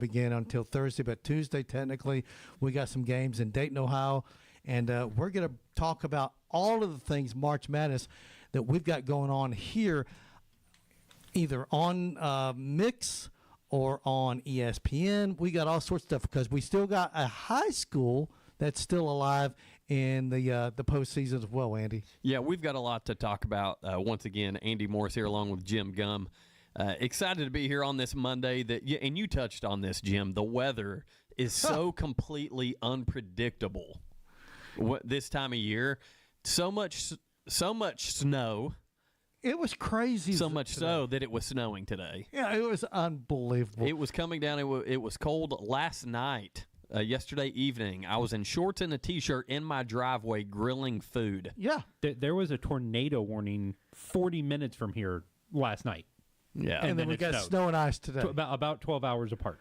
begin until Thursday, but Tuesday, technically, we got some games in Dayton, Ohio, and we're going to talk about all of the things March Madness that we've got going on here, either on Mix or on ESPN. We got all sorts of stuff because we still got a high school that's still alive in the postseason as well, Andy. Yeah, we've got a lot to talk about. Once again, Andy Morris here along with Jim Gum. Excited to be here on this Monday. And you touched on this, Jim. The weather is so completely unpredictable this time of year. So much snow. It was crazy. So much so that it was snowing today. Yeah, it was unbelievable. It was coming down. It was cold last night. Yesterday evening, I was in shorts and a T-shirt in my driveway grilling food. Yeah. There was a tornado warning 40 minutes from here last night. Yeah. And then we got snow and ice today. About 12 hours apart.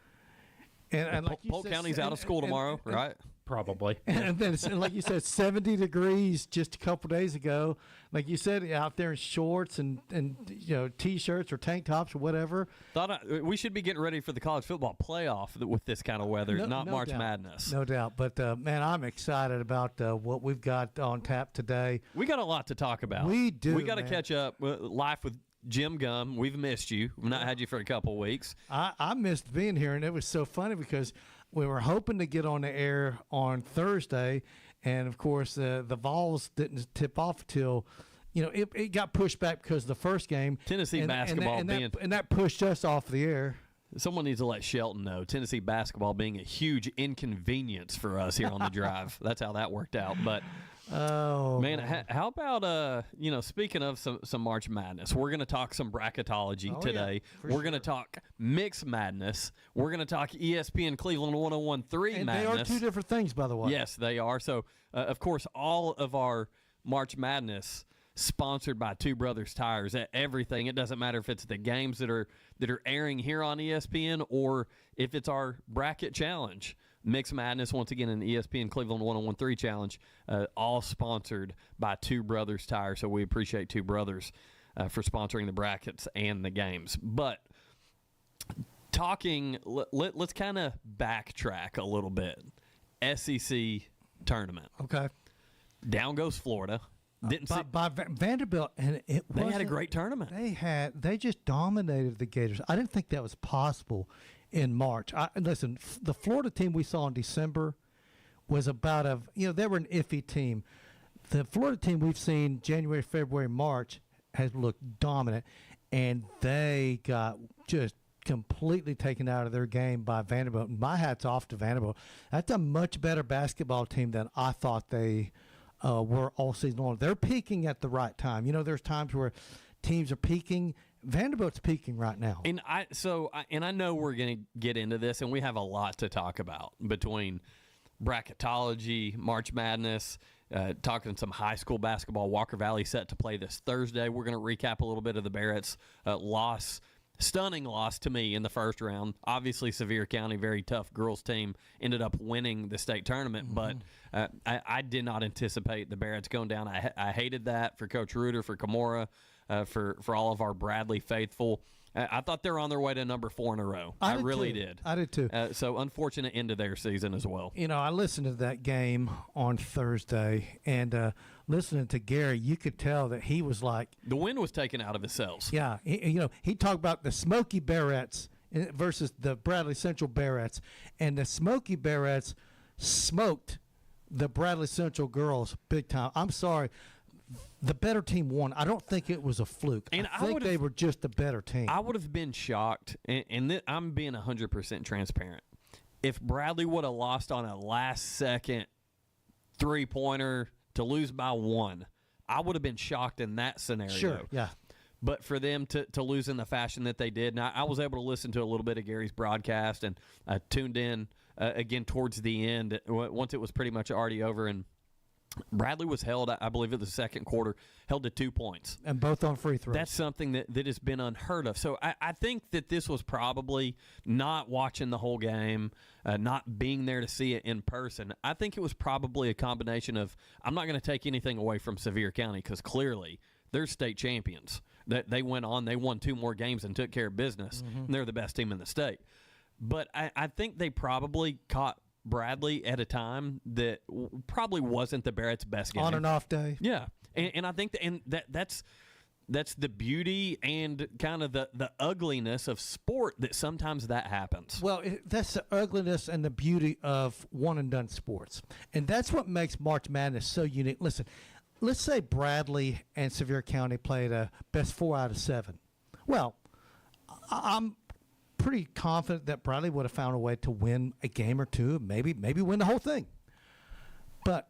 And like Polk County's out of school tomorrow, right? Probably. And then, like you said, 70 degrees just a couple days ago. Like you said, out there in shorts and T-shirts or tank tops or whatever. We should be getting ready for the college football playoff with this kind of weather, not March Madness. No doubt. But, man, I'm excited about what we've got on tap today. We got a lot to talk about. We do, We got to catch up live with Jim Gum. We've missed you. We've not had you for a couple of weeks. I missed being here, and it was so funny because we were hoping to get on the air on Thursday, and, of course, the Vols didn't tip off till it got pushed back because of the first game. Tennessee basketball and that pushed us off the air. Someone needs to let Shelton know. Tennessee basketball being a huge inconvenience for us here on the drive. That's how that worked out. But man, how about speaking of some March Madness, we're going to talk some bracketology today. We're going to talk Mixed Madness. We're going to talk ESPN Cleveland 101.3 and Madness. They are two different things, by the way. Yes, they are. So, of course, all of our March Madness sponsored by Two Brothers Tires. Everything. It doesn't matter if it's the games that are airing here on ESPN or if it's our bracket challenge. Mixed Madness, once again, in the ESPN Cleveland 101.3 challenge, all sponsored by Two Brothers Tires. So we appreciate Two Brothers for sponsoring the brackets and the games. But let's kind of backtrack a little bit. SEC tournament. Okay. Down goes Florida. By Vanderbilt, and they had a great tournament. They just dominated the Gators. I didn't think that was possible in March. Listen, the Florida team we saw in December was they were an iffy team. The Florida team we've seen January, February, March has looked dominant, and they got just completely taken out of their game by Vanderbilt. My hat's off to Vanderbilt. That's a much better basketball team than I thought they were all season long. They're peaking at the right time. There's times where teams are peaking. Vanderbilt's peaking right now. And I know we're going to get into this, and we have a lot to talk about between bracketology, March Madness, talking some high school basketball. Walker Valley set to play this Thursday. We're going to recap a little bit of the Barrett's loss. Stunning loss to me in the first round. Obviously, Sevier County, very tough girls team, ended up winning the state tournament, but I did not anticipate the Barretts going down. I hated that for Coach Reuter, for Kimura, for all of our Bradley faithful. I thought they were on their way to number 4 in a row. I really did. I did too. So unfortunate end of their season as well. I listened to that game on Thursday, and listening to Gary, you could tell that he was like, the wind was taken out of his sails. Yeah, he talked about the Smoky Barretts versus the Bradley Central Barretts, and the Smoky Barretts smoked the Bradley Central girls big time. I'm sorry. The better team won. I don't think it was a fluke. And I think they were just a better team. I would have been shocked, and I'm being 100% transparent. If Bradley would have lost on a last-second three-pointer to lose by 1, I would have been shocked in that scenario. Sure, yeah. But for them to lose in the fashion that they did, and I was able to listen to a little bit of Gary's broadcast, and I tuned in again towards the end once it was pretty much already over, and Bradley was held, I believe, in the second quarter, held to 2 points. And both on free throws. That's something that has been unheard of. So I think that this was probably not watching the whole game, not being there to see it in person. I think it was probably a combination of, I'm not going to take anything away from Sevier County because clearly they're state champions. They went on, they won 2 more games and took care of business, and they're the best team in the state. but I think they probably caught Bradley at a time that probably wasn't the Barrett's best game. On and off day. Yeah, and I think that's the beauty and kind of the ugliness of sport, that sometimes that happens. Well, that's the ugliness and the beauty of one-and-done sports. And that's what makes March Madness so unique. Listen, let's say Bradley and Sevier County played a best 4 out of 7. Well, I'm pretty confident that Bradley would have found a way to win a game or two, maybe win the whole thing. But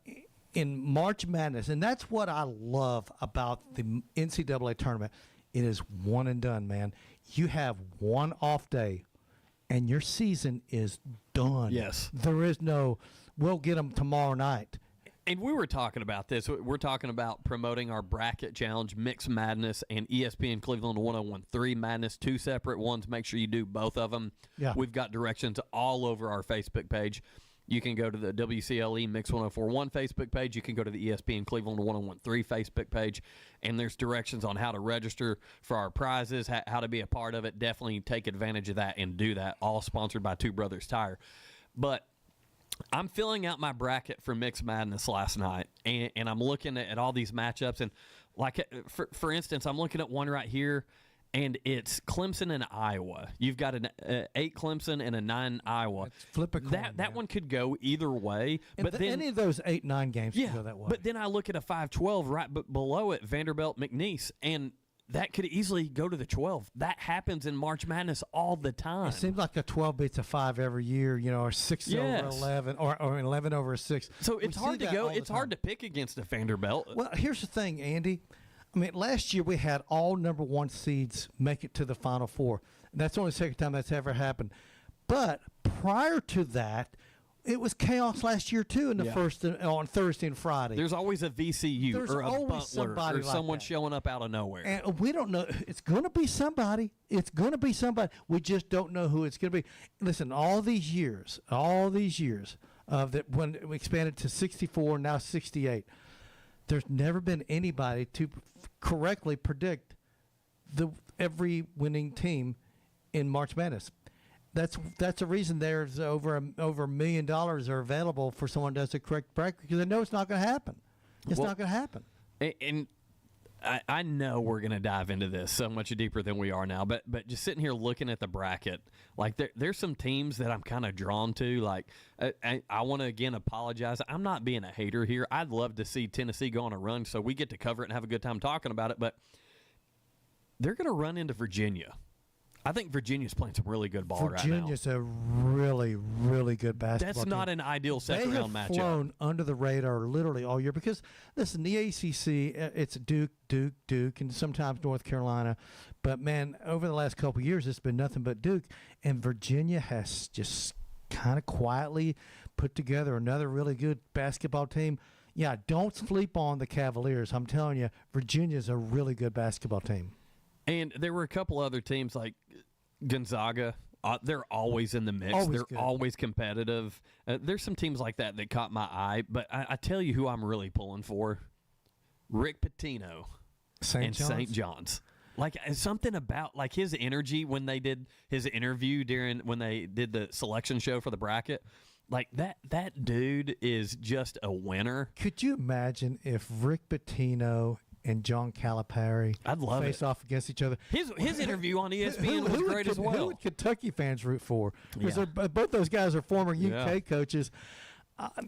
in March Madness, and that's what I love about the NCAA tournament, it is one and done, man. You have one off day, and your season is done. Yes. There is no, we'll get them tomorrow night. And we were talking about this. We're talking about promoting our bracket challenge, Mix Madness, and ESPN Cleveland 1013 Madness, 2 separate ones. Make sure you do both of them. Yeah. We've got directions all over our Facebook page. You can go to the WCLE Mix 1041 Facebook page. You can go to the ESPN Cleveland 1013 Facebook page. And there's directions on how to register for our prizes, how to be a part of it. Definitely take advantage of that and do that. All sponsored by Two Brothers Tire. But I'm filling out my bracket for Mixed Madness last night, and I'm looking at all these matchups. And, like, for instance, I'm looking at one right here, and it's Clemson and Iowa. You've got an 8 Clemson and a 9 Iowa. Let's flip a coin, That one could go either way. But then, any of those 8-9 games yeah, can go that way. but then I look at a 5-12 right below it, Vanderbilt McNeese, and that could easily go to the 12. That happens in March Madness all the time. It seems like a 12 beats a 5 every year, or 6 over Yes. 11, or 11 over a 6. So it's We hard see to that go. all the It's hard time. to pick against a Vanderbilt. Well, here's the thing, Andy. I mean, last year we had all number 1 seeds make it to the Final Four. That's the only second time that's ever happened. But prior to that, it was chaos last year too in the Yeah. first on Thursday and Friday. There's always a VCU There's or a always Butler somebody or like someone that. showing up out of nowhere. And we don't know. It's going to be somebody. It's going to be somebody. We just don't know who it's going to be. Listen, all these years of that, when we expanded to 64, now 68, there's never been anybody to correctly predict every winning team in March Madness. That's a reason there's over $1 million are available for someone who does the correct bracket, because they know it's not going to happen. It's not going to happen. And I know we're going to dive into this so much deeper than we are now, but just sitting here looking at the bracket, like there's some teams that I'm kind of drawn to. Like I want to again apologize. I'm not being a hater here. I'd love to see Tennessee go on a run so we get to cover it and have a good time talking about it, but they're going to run into Virginia. I think Virginia's playing some really good ball right now. Virginia's a really, really good basketball That's team. not an ideal They second-round have matchup. flown under the radar literally all year because, listen, the ACC, it's Duke, and sometimes North Carolina. But, man, over the last couple of years, it's been nothing but Duke. And Virginia has just kind of quietly put together another really good basketball team. Yeah, don't sleep on the Cavaliers. I'm telling you, Virginia's a really good basketball team. And there were a couple other teams like Gonzaga. They're always in the mix. Always They're good. always competitive. There's some teams like that caught my eye. But I tell you who I'm really pulling for. Rick Pitino and St. John's. Like something about like his energy when they did his interview when they did the selection show for the bracket. Like that dude is just a winner. Could you imagine if Rick Pitino and John Calipari I'd love face it. off against each other? His interview on ESPN was great as well. Who would Kentucky fans root for? Because Yeah. both those guys are former UK Yeah. coaches.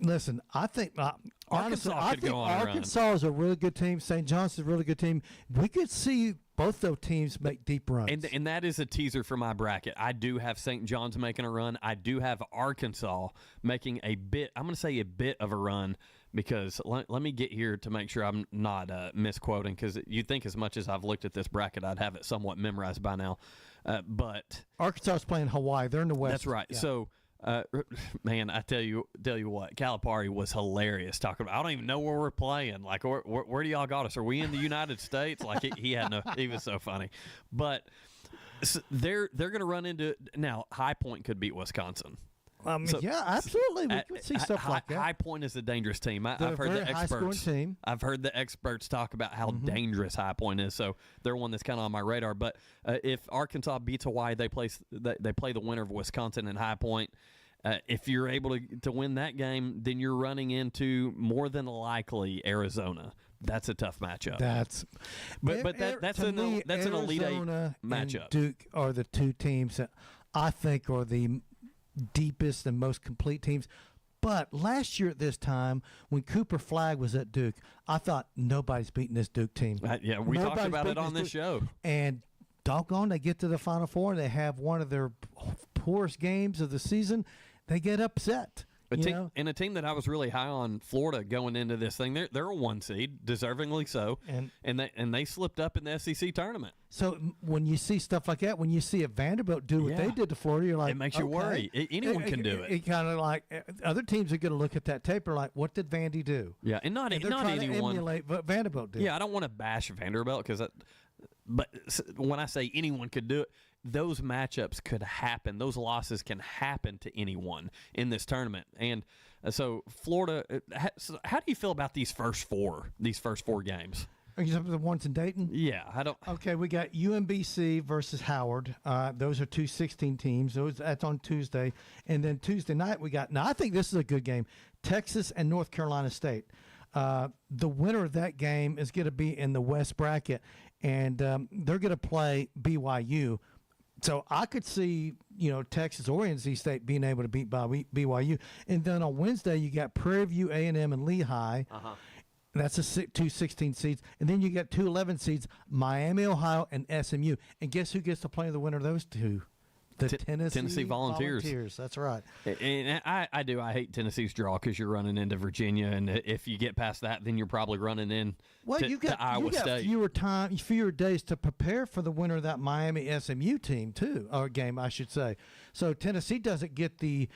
Listen, I think honestly, Arkansas I could think go on a run. Arkansas is a really good team. St. John's is a really good team. We could see both those teams make deep runs. And that is a teaser for my bracket. I do have St. John's making a run. I do have Arkansas making I'm going to say a bit of a run, because let me get here to make sure I'm not misquoting, because you think as much as I've looked at this bracket, I'd have it somewhat memorized by now. But Arkansas is playing Hawaii. They're in the West. that's right. Yeah. So, man, I tell you what, Calipari was hilarious talking about. I don't even know where we're playing. Like, where do y'all got us? Are we in the United States? Like, he was so funny. But they're going to run into now. High Point could beat Wisconsin. I mean, So- yeah, absolutely. We could see stuff like that. High Point is a dangerous team. They're I've a heard very the high-scoring experts. team. I've heard the experts talk about how dangerous High Point is. So they're one that's kind of on my radar. But if Arkansas beats Hawaii, they play the winner of Wisconsin and High Point. If you're able to win that game, then you're running into more than likely Arizona. That's a tough matchup. That's that's an Elite Eight Arizona matchup. and Duke are the two teams that I think are the deepest and most complete teams. But last year at this time, when Cooper Flagg was at Duke, I thought nobody's beating this Duke team. Yeah, we talked Nobody's about it beating on this show. And doggone, they get to the Final Four and they have one of their poorest games of the season. They get upset. And a team that I was really high on, Florida, going into this thing, they're a 1 seed, deservingly so, and they slipped up in the SEC tournament. So when you see stuff like that, when you see a Vanderbilt do what they did to Florida, you're like, it makes you worry. Anyone can do it. It kind of like other teams are going to look at that tape and are like, what did Vandy do? Yeah, and not they're trying anyone. to emulate what Vanderbilt did. Yeah, I don't want to bash Vanderbilt but when I say anyone could do it, those matchups could happen. Those losses can happen to anyone in this tournament. And so Florida, how do you feel about these first four games? Are you talking about the ones in Dayton? Yeah, I don't. Okay, we got UMBC versus Howard. Those are 2-16 teams. That's on Tuesday. And then Tuesday night we got, now I think this is a good game, Texas and North Carolina State. The winner of that game is going to be in the West bracket, and they're going to play BYU. So I could see, Texas or NC State being able to beat BYU. And then on Wednesday, you got Prairie View, A&M, and Lehigh. Uh-huh. That's two 16 seeds. And then you got two 11 seeds, Miami, Ohio, and SMU. And guess who gets to play the winner of those two? The Tennessee Volunteers. That's right. And I do. I hate Tennessee's draw because you're running into Virginia, and if you get past that, then you're probably running in to Iowa State. Fewer days to prepare for the winner of that Miami SMU team too, or game, I should say. So Tennessee doesn't get the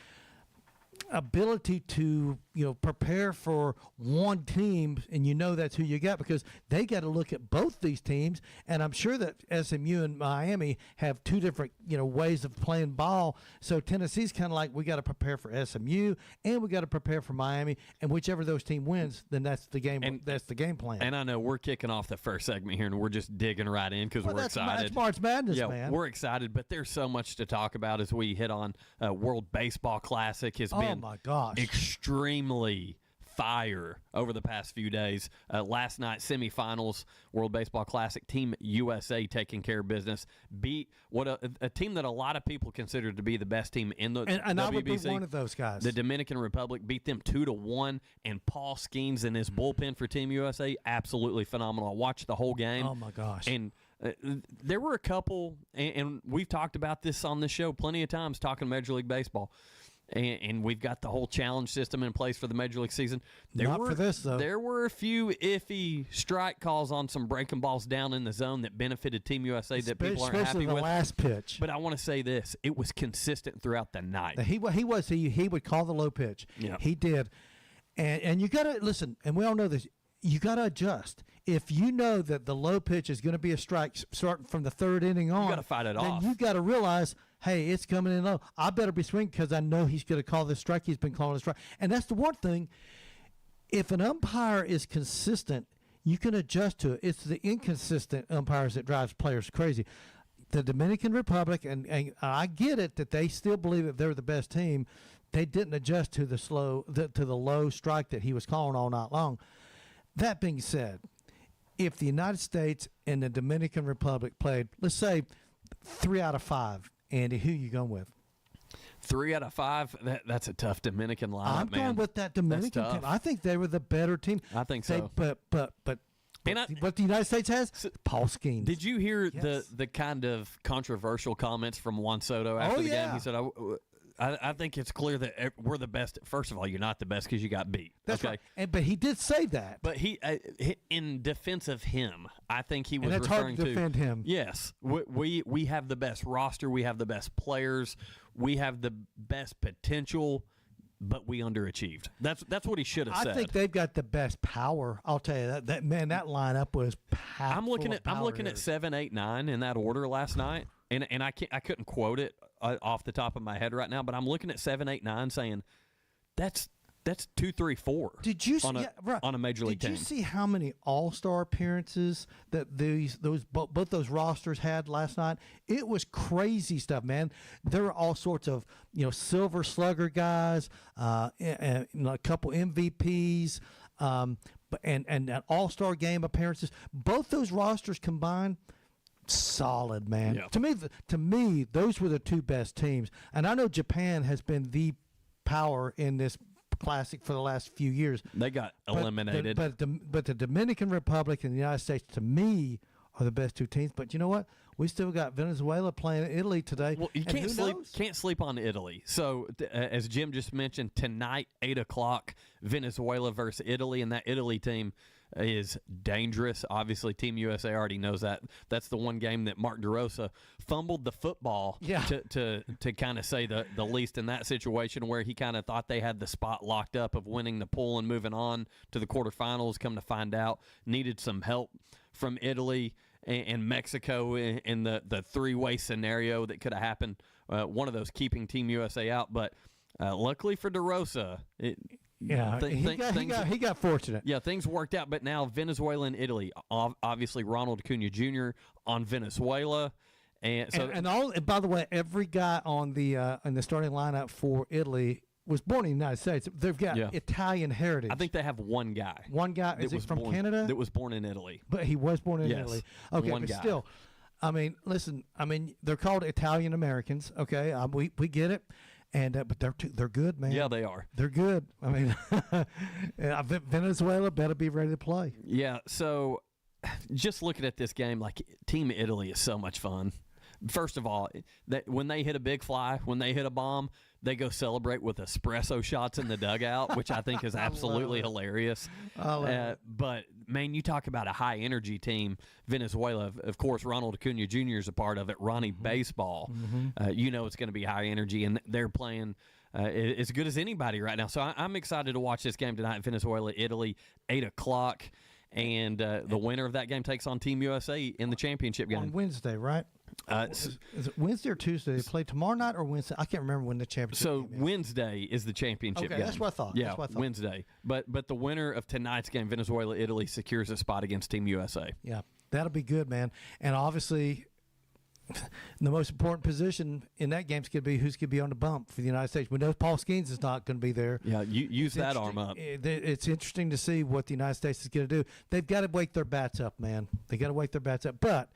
ability to prepare for one team, and that's who you got, because they got to look at both these teams. And I'm sure that SMU and Miami have two different ways of playing ball. So Tennessee's kind of like, we got to prepare for SMU and we got to prepare for Miami, and whichever of those team wins, then that's the game. That's the game plan. And I know we're kicking off the first segment here, and we're just digging right in because we're excited. That's March Madness, man. We're excited, but there's so much to talk about as we hit on World Baseball Classic. Has been my gosh, extremely fire over the past few days. Last night, semifinals, World Baseball Classic, Team USA taking care of business. Beat a team that a lot of people consider to be the best team in the and WBC. I would be one of those guys. The Dominican Republic beat them 2-1, and Paul Skeens and his bullpen for Team USA, absolutely phenomenal. I watched the whole game. Oh my gosh. And there were a couple, and we've talked about this on the show plenty of times, talking Major League Baseball. And we've got the whole challenge system in place for the Major League season. For this, though. There were a few iffy strike calls on some breaking balls down in the zone that benefited Team USA that people aren't happy especially with. the last pitch. But I want to say this. It was consistent throughout the night. He would call the low pitch. Yeah. He did. And you got to, listen, and we all know this, you got to adjust. If you know that the low pitch is going to be a strike starting from the third inning on, you got to fight it off. Then you got to realize, hey, it's coming in low. I better be swinging because I know he's going to call this strike. He's been calling a strike. And that's the one thing. If an umpire is consistent, you can adjust to it. It's the inconsistent umpires that drives players crazy. The Dominican Republic, and I get it that they still believe that they're the best team. They didn't adjust to the low strike that he was calling all night long. That being said, if the United States and the Dominican Republic played, let's say 3 out of 5, Andy, who you going with? 3 out of 5. That's a tough Dominican lineup, I'm going with that Dominican team. I think they were the better team. I think so. But what the United States has, Paul Skeens. Did you hear the kind of controversial comments from Juan Soto after the game? He said, I think it's clear that we're the best. First of all, you're not the best because you got beat. That's okay? Right. But he did say that. But he, in defense of him, I think he was and it's referring hard to defend him. Yes, we have the best roster. We have the best players. We have the best potential. But we underachieved. That's what he should have said. I think they've got the best power. I'll tell you that that lineup was powerful. I'm looking at 7, 8, 9 in that order last night, and I couldn't quote it off the top of my head right now, but I'm looking at 7, 8, 9, saying that's 2, 3, 4. Did you on a major league Did team? you see how many All-Star appearances that both those rosters had last night? It was crazy stuff, man. There were all sorts of Silver Slugger guys, and a couple MVPs, and All-Star game appearances. Both those rosters combined, solid, man. Yeah. To me, those were the two best teams. And I know Japan has been the power in this Classic for the last few years. They got eliminated. But the Dominican Republic and the United States, to me, are the best two teams. But you know what? We still got Venezuela playing Italy today. Well, you can't sleep on Italy. So as Jim just mentioned, tonight 8:00, Venezuela versus Italy, and that Italy team is dangerous. Obviously, Team USA already knows that. That's the one game that Mark DeRosa fumbled the football to kind of say the least in that situation, where he kind of thought they had the spot locked up of winning the pool and moving on to the quarterfinals. Come to find out, needed some help from Italy and Mexico in the three-way scenario that could have happened. One of those keeping Team USA out, but luckily for DeRosa, he got fortunate. Yeah, things worked out, but now Venezuela and Italy. Obviously, Ronald Acuna Jr. on Venezuela, and by the way, every guy on the in the starting lineup for Italy was born in the United States. They've got Italian heritage. I think they have one guy. One guy is he from Canada? That was born in Italy, but he was born in Italy. Okay, one but guy. Still, I mean, listen. I mean, they're called Italian Americans. Okay, we get it. And but they're good, man. Yeah, they are. They're good. I mean, Venezuela better be ready to play. Yeah. So, just looking at this game, like Team Italy is so much fun. First of all, that when they hit a big fly, when they hit a bomb, they go celebrate with espresso shots in the dugout, which I think is absolutely hilarious. But man, you talk about a high energy team. Venezuela, of course, Ronald Acuna Jr. is a part of it. Ronnie Baseball, it's going to be high energy, and they're playing as good as anybody right now. So I'm excited to watch this game tonight. Venezuela, Italy, 8:00, and the winner of that game takes on Team USA in the championship game on Wednesday, right? Is it Wednesday or Tuesday? They play tomorrow night or Wednesday? I can't remember when the championship. So game is. Wednesday is the championship game. That's what I thought. Yeah, that's what I thought. Wednesday. But the winner of tonight's game, Venezuela, Italy, secures a spot against Team USA. Yeah, that'll be good, man. And obviously, the most important position in that game is going to be who's going to be on the bump for the United States. We know Paul Skeens is not going to be there. Yeah, use that arm up. It's interesting to see what the United States is going to do. They've got to wake their bats up, man. They got to wake their bats up. But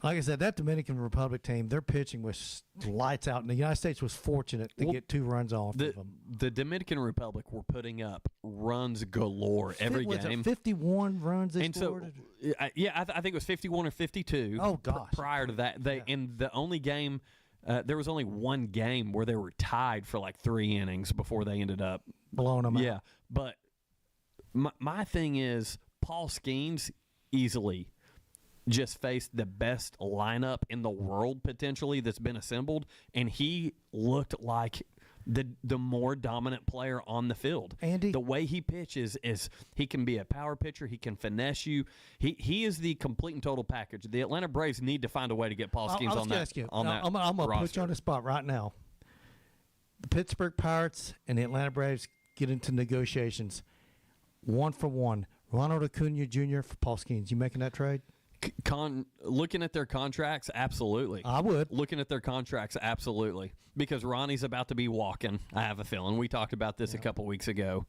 like I said, that Dominican Republic team, their pitching was lights out, and the United States was fortunate to get 2 runs off of them. The Dominican Republic were putting up runs galore every game. 51 runs they scored? So, I think it was 51 or 52. Oh, gosh. Prior to that, in the only game, there was only one game where they were tied for like 3 innings before they ended up blowing them out. Yeah, but my thing is Paul Skeens easily just faced the best lineup in the world potentially that's been assembled, and he looked like the more dominant player on the field. Andy, the way he pitches is he can be a power pitcher. He can finesse you. He is the complete and total package. The Atlanta Braves need to find a way to get Paul Skeens on that. I'm going to put you on the spot right now. The Pittsburgh Pirates and the Atlanta Braves get into negotiations 1 for 1. Ronald Acuna Jr. for Paul Skeens. You making that trade? Looking at their contracts, absolutely. I would. Looking at their contracts, absolutely. Because Ronnie's about to be walking, I have a feeling. We talked about this a couple weeks ago.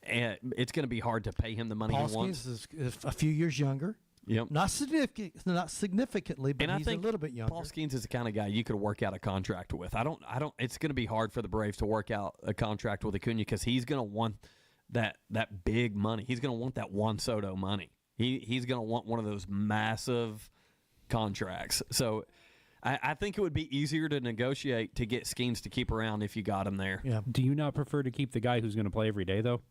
And it's going to be hard to pay him the money he wants. Paul Skeens is a few years younger. Yep. Not significantly, but he's a little bit younger. Paul Skeens is the kind of guy you could work out a contract with. I don't it's going to be hard for the Braves to work out a contract with Acuna because he's going to want that big money. He's going to want that Juan Soto money. He's going to want one of those massive contracts. So I think it would be easier to negotiate to get Skeens to keep around if you got him there. Yeah. Do you not prefer to keep the guy who's going to play every day, though?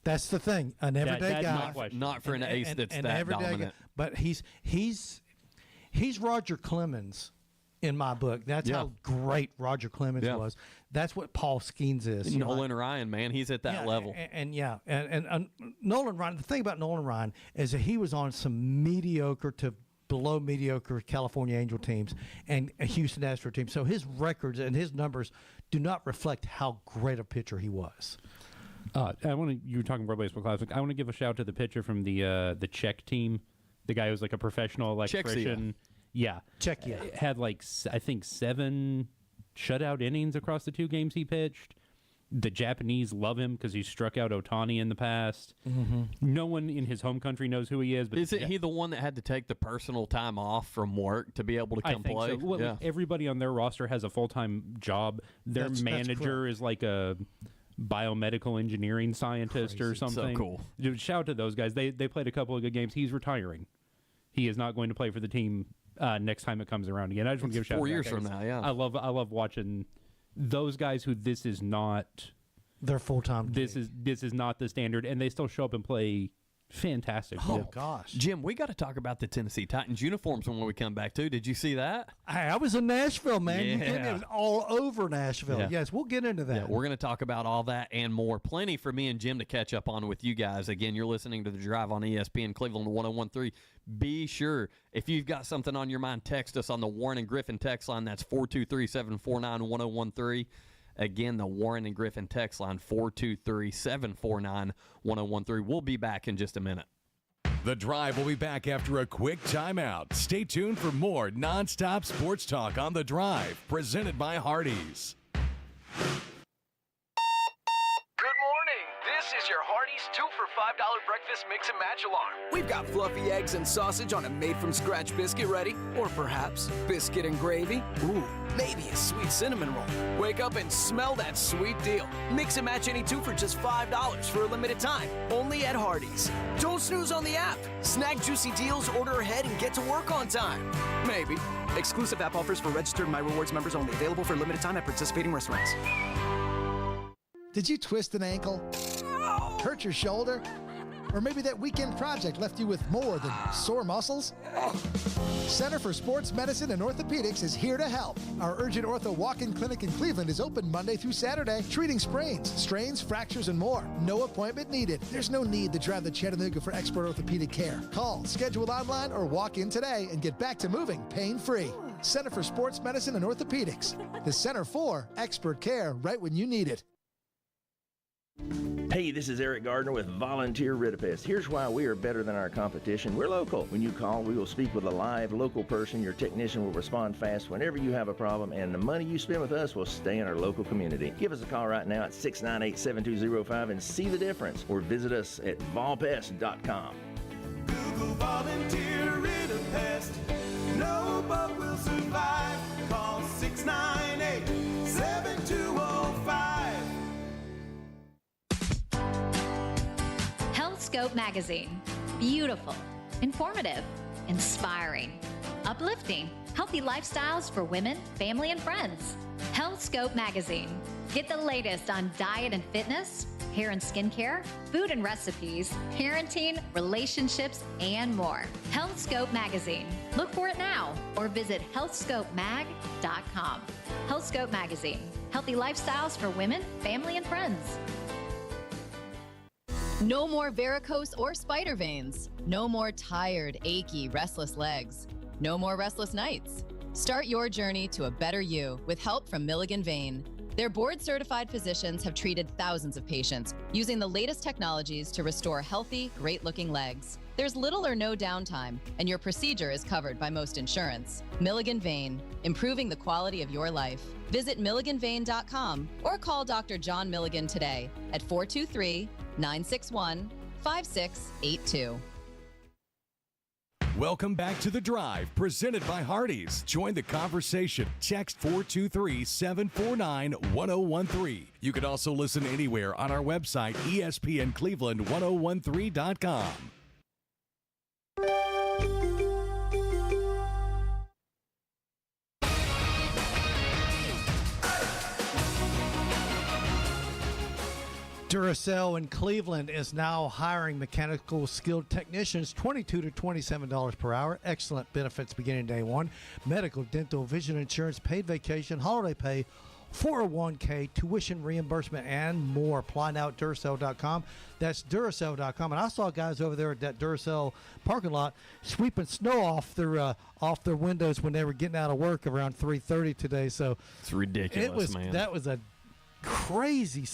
That's the thing. An everyday guy. Not for an ace that's that dominant. Guy, but he's Roger Clemens in my book. That's how great Roger Clemens was. That's what Paul Skeens is. Nolan Ryan, man, he's at that level. And Nolan Ryan. The thing about Nolan Ryan is that he was on some mediocre to below mediocre California Angel teams and a Houston Astro team. So his records and his numbers do not reflect how great a pitcher he was. You were talking World Baseball Classic. I want to give a shout out to the pitcher from the Czech team, the guy who's like a professional electrician. Yeah, Czechia had I think 7 shutout innings across the 2 games he pitched. The Japanese love him because he struck out Ohtani in the past. Mm-hmm. No one in his home country knows who he is. But Isn't he the one that had to take the personal time off from work to be able to come play? So. Well, everybody on their roster has a full-time job. Their manager is like a biomedical engineering scientist or something. So cool. Shout out to those guys. They played a couple of good games. He's retiring. He is not going to play for the team next time it comes around again. I just want to give a shout out. 4 years from now, yeah. I love watching those guys who this is not their full-time this is not the standard, and they still show up and play fantastic. Gosh, Jim, we got to talk about the Tennessee Titans uniforms when we come back too. Did you see that? I was in Nashville, man. Yeah. It was all over Nashville. Yeah. Yes, we'll get into that. Yeah, we're going to talk about all that and more. Plenty for me and Jim to catch up on with you guys. Again, you're listening to The Drive on ESPN Cleveland 101.3. Be sure, if you've got something on your mind, text us on the Warren and Griffin text line. That's 423-749-1013. Again, the Warren and Griffin text line, 423-749-1013. We'll be back in just a minute. The Drive will be back after a quick timeout. Stay tuned for more nonstop sports talk on The Drive, presented by Hardees. Good morning. This is your Hardees 2 for $5 breakfast mix and match alarm. We've got fluffy eggs and sausage on a made-from-scratch biscuit ready. Or perhaps biscuit and gravy. Ooh, maybe a sweet cinnamon roll. Wake up and smell that sweet deal. Mix and match any 2 for just $5 for a limited time. Only at Hardees. Don't snooze on the app. Snag juicy deals, order ahead, and get to work on time. Maybe. Exclusive app offers for registered My Rewards members only. Available for a limited time at participating restaurants. Did you twist an ankle? Hurt your shoulder? Or maybe that weekend project left you with more than sore muscles? Center for Sports Medicine and Orthopedics is here to help. Our Urgent Ortho Walk-In Clinic in Cleveland is open Monday through Saturday, treating sprains, strains, fractures, and more. No appointment needed. There's no need to drive to Chattanooga for expert orthopedic care. Call, schedule online, or walk in today and get back to moving pain-free. Center for Sports Medicine and Orthopedics. The Center for expert care right when you need it. Hey, this is Eric Gardner with Volunteer Ridipest. Here's why we are better than our competition. We're local. When you call, we will speak with a live local person. Your technician will respond fast whenever you have a problem, and the money you spend with us will stay in our local community. Give us a call right now at 698-7205 and see the difference, or visit us at volpest.com. Google Volunteer Ridipest. No bug will survive. Call 698-7205. Scope Magazine. Beautiful, informative, inspiring, uplifting, healthy lifestyles for women, family, and friends. Health Scope Magazine. Get the latest on diet and fitness, hair and skincare, food and recipes, parenting, relationships, and more. Health Scope Magazine. Look for it now or visit healthscopemag.com. Health Scope Magazine. Healthy lifestyles for women, family, and friends. No more varicose or spider veins. No more tired, achy, restless legs. No more restless nights. Start your journey to a better you with help from Milligan Vein. Their board-certified physicians have treated thousands of patients using the latest technologies to restore healthy, great-looking legs. There's little or no downtime, and your procedure is covered by most insurance. Milligan Vein, improving the quality of your life. Visit milliganvein.com or call Dr. John Milligan today at 423-961-5682. Welcome back to The Drive, presented by Hardees. Join the conversation. Text 423-749-1013. You can also listen anywhere on our website, ESPNCleveland1013.com. Duracell in Cleveland is now hiring mechanical skilled technicians, $22 to $27 per hour. Excellent benefits beginning day one. Medical, dental, vision insurance, paid vacation, holiday pay, 401k, tuition reimbursement, and more. Apply now at Duracell.com. That's Duracell.com. And I saw guys over there at that Duracell parking lot sweeping snow off their windows when they were getting out of work around 3:30 today. So it's ridiculous, man. That was a crazy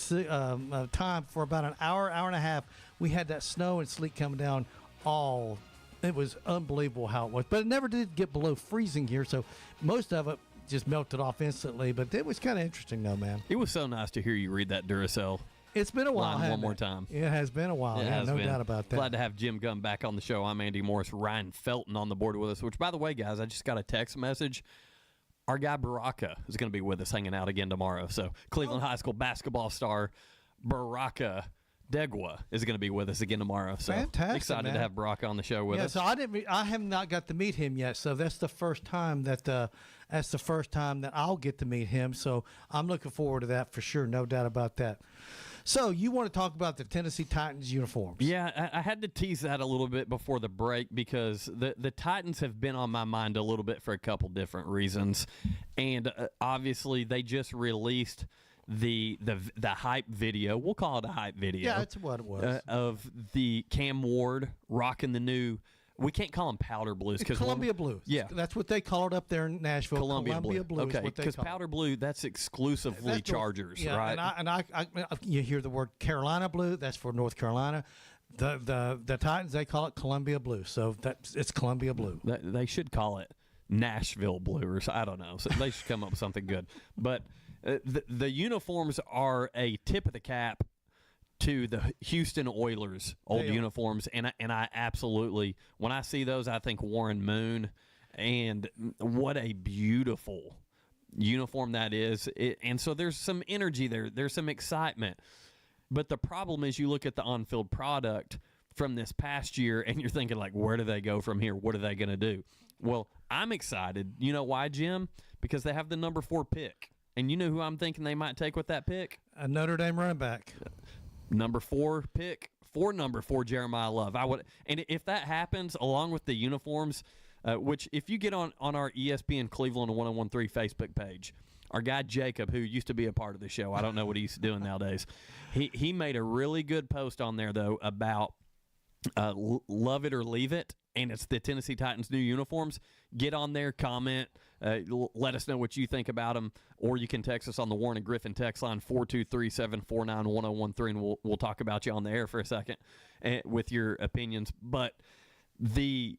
time for about an hour and a half. We had that snow and sleet coming down all. It was unbelievable how it was. But it never did get below freezing here, so most of it just melted off instantly. But it was kind of interesting, though, man. It was so nice to hear you read that Duracell. It's been a while. One more time. It has been a while. Yeah, no doubt about that. Glad to have Jim Gunn back on the show. I'm Andy Morris. Ryan Felton on the board with us, which, by the way, guys, I just got a text message. Our guy Baraka is going to be with us hanging out again tomorrow. So Cleveland High School basketball star Baraka Degwa is going to be with us again tomorrow. So fantastic, excited man. to have Baraka on the show with us. So I have not got to meet him yet. So that's the first time that I'll get to meet him. So I'm looking forward to that for sure. No doubt about that. So you want to talk about the Tennessee Titans uniforms? Yeah, I had to tease that a little bit before the break because the Titans have been on my mind a little bit for a couple different reasons. And obviously they just released the hype video. We'll call it a hype video. Yeah, that's what it was. Of the Cam Ward rocking the new. We can't call them powder blues because Columbia Blue. Yeah, that's what they call it up there in Nashville. Columbia Blue. Okay, because powder blue, that's exclusively Chargers, yeah, right? And I you hear the word Carolina Blue. That's for North Carolina. The Titans, they call it Columbia Blue. So it's Columbia Blue. They should call it Nashville Blue, or I don't know. So they should come up with something good. But the uniforms are a tip of the cap to the Houston Oilers old uniforms, and I absolutely, when I see those, I think Warren Moon, and what a beautiful uniform that is. And so there's some energy there, there's some excitement, but the problem is you look at the on-field product from this past year, and you're thinking, like, where do they go from here? What are they going to do? Well, I'm excited. You know why, Jim? Because they have the number 4 pick, and you know who I'm thinking they might take with that pick? A Notre Dame running back. Number 4 pick for number 4 Jeremiah Love. And if that happens, along with the uniforms, which if you get on our ESPN Cleveland 1013 Facebook page, our guy Jacob, who used to be a part of the show, I don't know what he's doing nowadays, he made a really good post on there though about love it or leave it, and it's the Tennessee Titans new uniforms. Get on there, comment, let us know what you think about them, or you can text us on the Warren and Griffin text line 423-749-1013, and we'll talk about you on the air for a second with your opinions. But the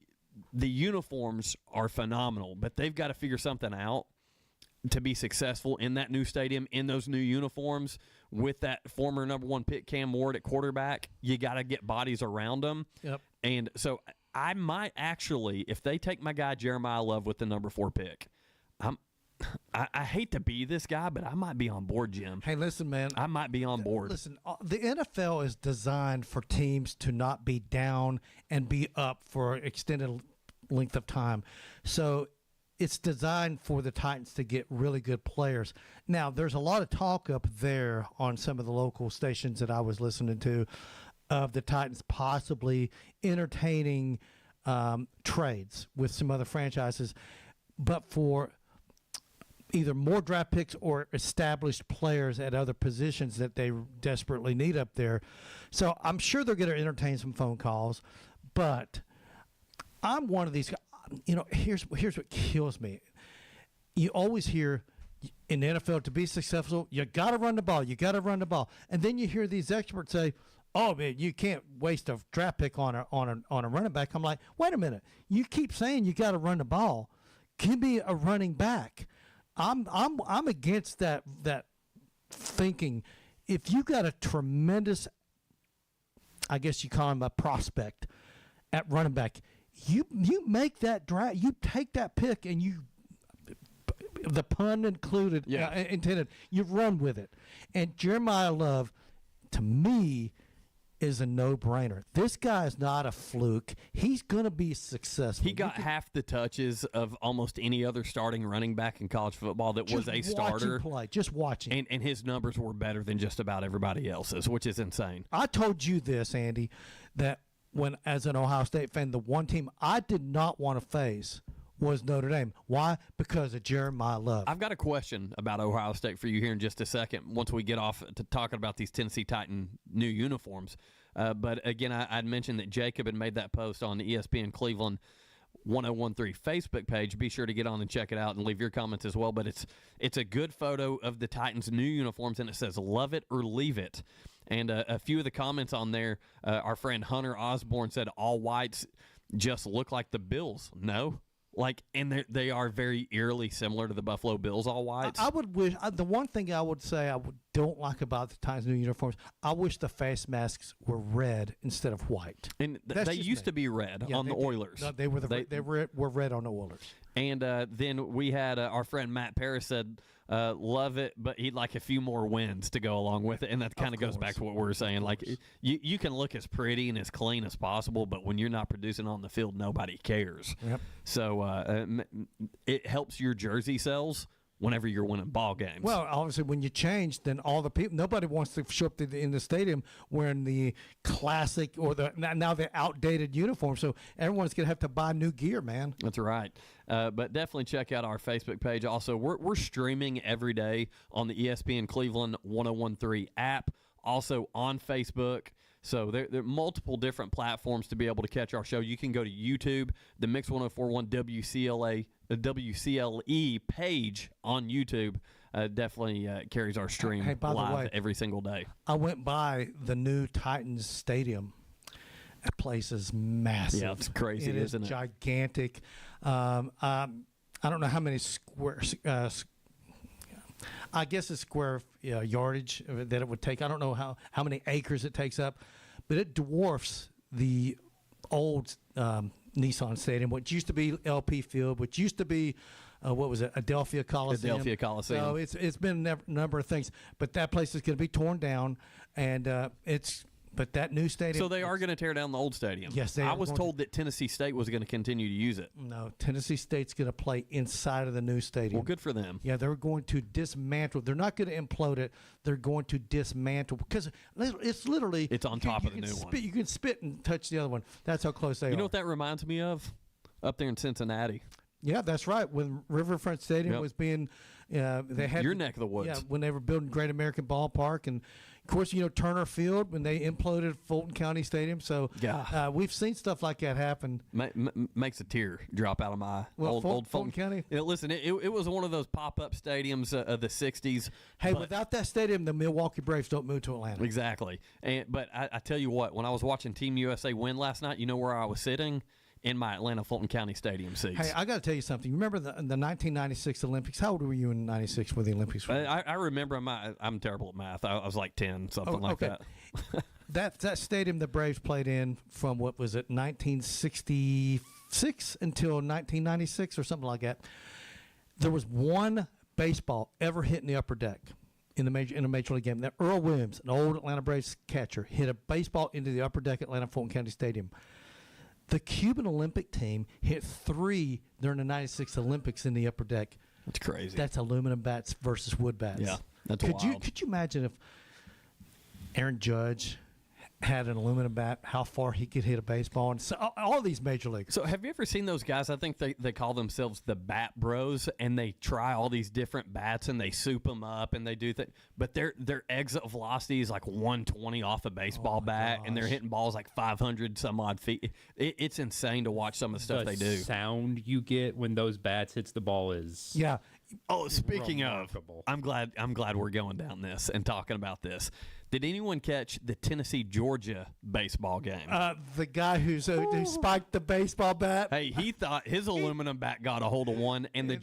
uniforms are phenomenal, but they've got to figure something out to be successful in that new stadium, in those new uniforms, with that former number 1 pick Cam Ward at quarterback. You got to get bodies around them. Yep. And so I might actually, if they take my guy Jeremiah Love with the number 4 pick, I hate to be this guy, but I might be on board, Jim. Hey, listen, man. I might be on board. Listen, the NFL is designed for teams to not be down and be up for an extended length of time. So it's designed for the Titans to get really good players. Now, there's a lot of talk up there on some of the local stations that I was listening to of the Titans possibly entertaining trades with some other franchises, but for either more draft picks or established players at other positions that they desperately need up there. So I'm sure they're going to entertain some phone calls, but I'm one of these guys. You know, here's what kills me. You always hear in the NFL, to be successful, you got to run the ball. You got to run the ball. And then you hear these experts say, oh, man, you can't waste a draft pick on a running back. I'm like, wait a minute. You keep saying you got to run the ball. Give me a running back. I'm against that thinking. If you got a tremendous, I guess you call him a prospect at running back, you make that draft, you take that pick, and you, the pun included, intended, you run with it. And Jeremiah Love, to me, is a no-brainer. This guy is not a fluke. He's going to be successful. He got half the touches of almost any other starting running back in college football that was a starter. Just watching. And his numbers were better than just about everybody else's, which is insane. I told you this, Andy, that when, as an Ohio State fan, the one team I did not want to face was Notre Dame. Why? Because of Jeremiah Love. I've got a question about Ohio State for you here in just a second once we get off to talking about these Tennessee Titan new uniforms. But, again, I'd mentioned that Jacob had made that post on the ESPN Cleveland 1013 Facebook page. Be sure to get on and check it out and leave your comments as well. But it's a good photo of the Titans' new uniforms, and it says, "Love it or leave it." And a few of the comments on there, our friend Hunter Osborne said, "All whites just look like the Bills." No. And they are very eerily similar to the Buffalo Bills, all whites. I would wish the one thing I would say don't like about the Titans' new uniforms. I wish the face masks were red instead of white. And they used to be red on the Oilers. No, they were red on the Oilers. And then we had our friend Matt Paris said, "Love it, but he'd like a few more wins to go along with it." And that kind of goes back to what we were saying. Like you can look as pretty and as clean as possible, but when you're not producing on the field, nobody cares. Yep. So it helps your jersey sales whenever you're winning ball games. Well, obviously, when you change, then all the people, nobody wants to show up in the stadium wearing the classic or now the outdated uniform. So everyone's going to have to buy new gear, man. That's right. But definitely check out our Facebook page. Also, we're streaming every day on the ESPN Cleveland 1013 app, also on Facebook. So there are multiple different platforms to be able to catch our show. You can go to YouTube, the Mix 1041 WCLE page on YouTube. Definitely carries our stream by the live way, every single day. I went by the new Titans Stadium. That place is massive. Yeah, it's crazy, isn't it? Gigantic. I don't know how many squares. I guess it's square yardage that it would take. I don't know how many acres it takes up, but it dwarfs the old Nissan Stadium, which used to be LP Field, which used to be Adelphia Coliseum. Adelphia Coliseum. So it's been a number of things, but that place is going to be torn down, and But that new stadium. So they are going to tear down the old stadium. Yes, they are. I was told that Tennessee State was going to continue to use it. No, Tennessee State's going to play inside of the new stadium. Well, good for them. Yeah, they're going to dismantle. They're not going to implode it. They're going to dismantle because it's literally. It's on top of the new one. You can spit and touch the other one. That's how close they are. You know what that reminds me of? Up there in Cincinnati. Yeah, that's right. When Riverfront Stadium was being, they had your neck of the woods. Yeah, when they were building Great American Ballpark, and of course, Turner Field when they imploded Fulton County Stadium. So we've seen stuff like that happen. Makes a tear drop out of my eye. Well, old Fulton County. Listen, it was one of those pop-up stadiums of the '60s. Hey, without that stadium, the Milwaukee Braves don't move to Atlanta. Exactly. But I tell you what, when I was watching Team USA win last night, you know where I was sitting? In my Atlanta Fulton County Stadium seats. Hey, I got to tell you something. You remember the 1996 Olympics? How old were you in '96 when the Olympics were? I remember. I'm terrible at math. I was like 10, something like that. that stadium the Braves played in from, what was it, 1966 until 1996 or something like that. There was one baseball ever hit in the upper deck in a major league game. That Earl Williams, an old Atlanta Braves catcher, hit a baseball into the upper deck at Atlanta Fulton County Stadium. The Cuban Olympic team hit 3 during the '96 Olympics in the upper deck. That's crazy. That's aluminum bats versus wood bats. Yeah, that's wild. Could you imagine if Aaron Judge had an aluminum bat, how far he could hit a baseball? And so, all these major leagues. So have you ever seen those guys? I think they call themselves the Bat Bros, and they try all these different bats, and they soup them up, and they do things. But their exit velocity is like 120 off a baseball bat, and they're hitting balls like 500 some odd feet. It's insane to watch some of the stuff they do. The sound you get when those bats hits the ball is Oh, speaking remarkable. Of, I'm glad we're going down this and talking about this. Did anyone catch the Tennessee-Georgia baseball game? The guy who spiked the baseball bat. Hey, he thought his aluminum bat got a hold of one, and the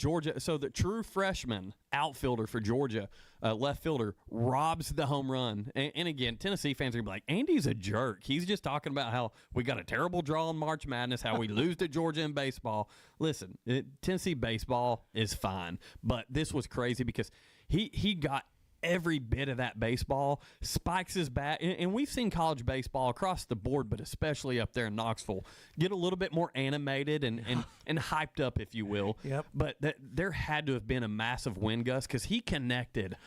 true freshman outfielder for Georgia, left fielder, robs the home run. And again, Tennessee fans are going to be like, Andy's a jerk. He's just talking about how we got a terrible draw in March Madness, how we lose to Georgia in baseball. Listen, Tennessee baseball is fine, but this was crazy because he got every bit of that baseball, spikes his bat, and we've seen college baseball across the board, but especially up there in Knoxville, get a little bit more animated and hyped up, if you will. Yep. But there had to have been a massive wind gust because he connected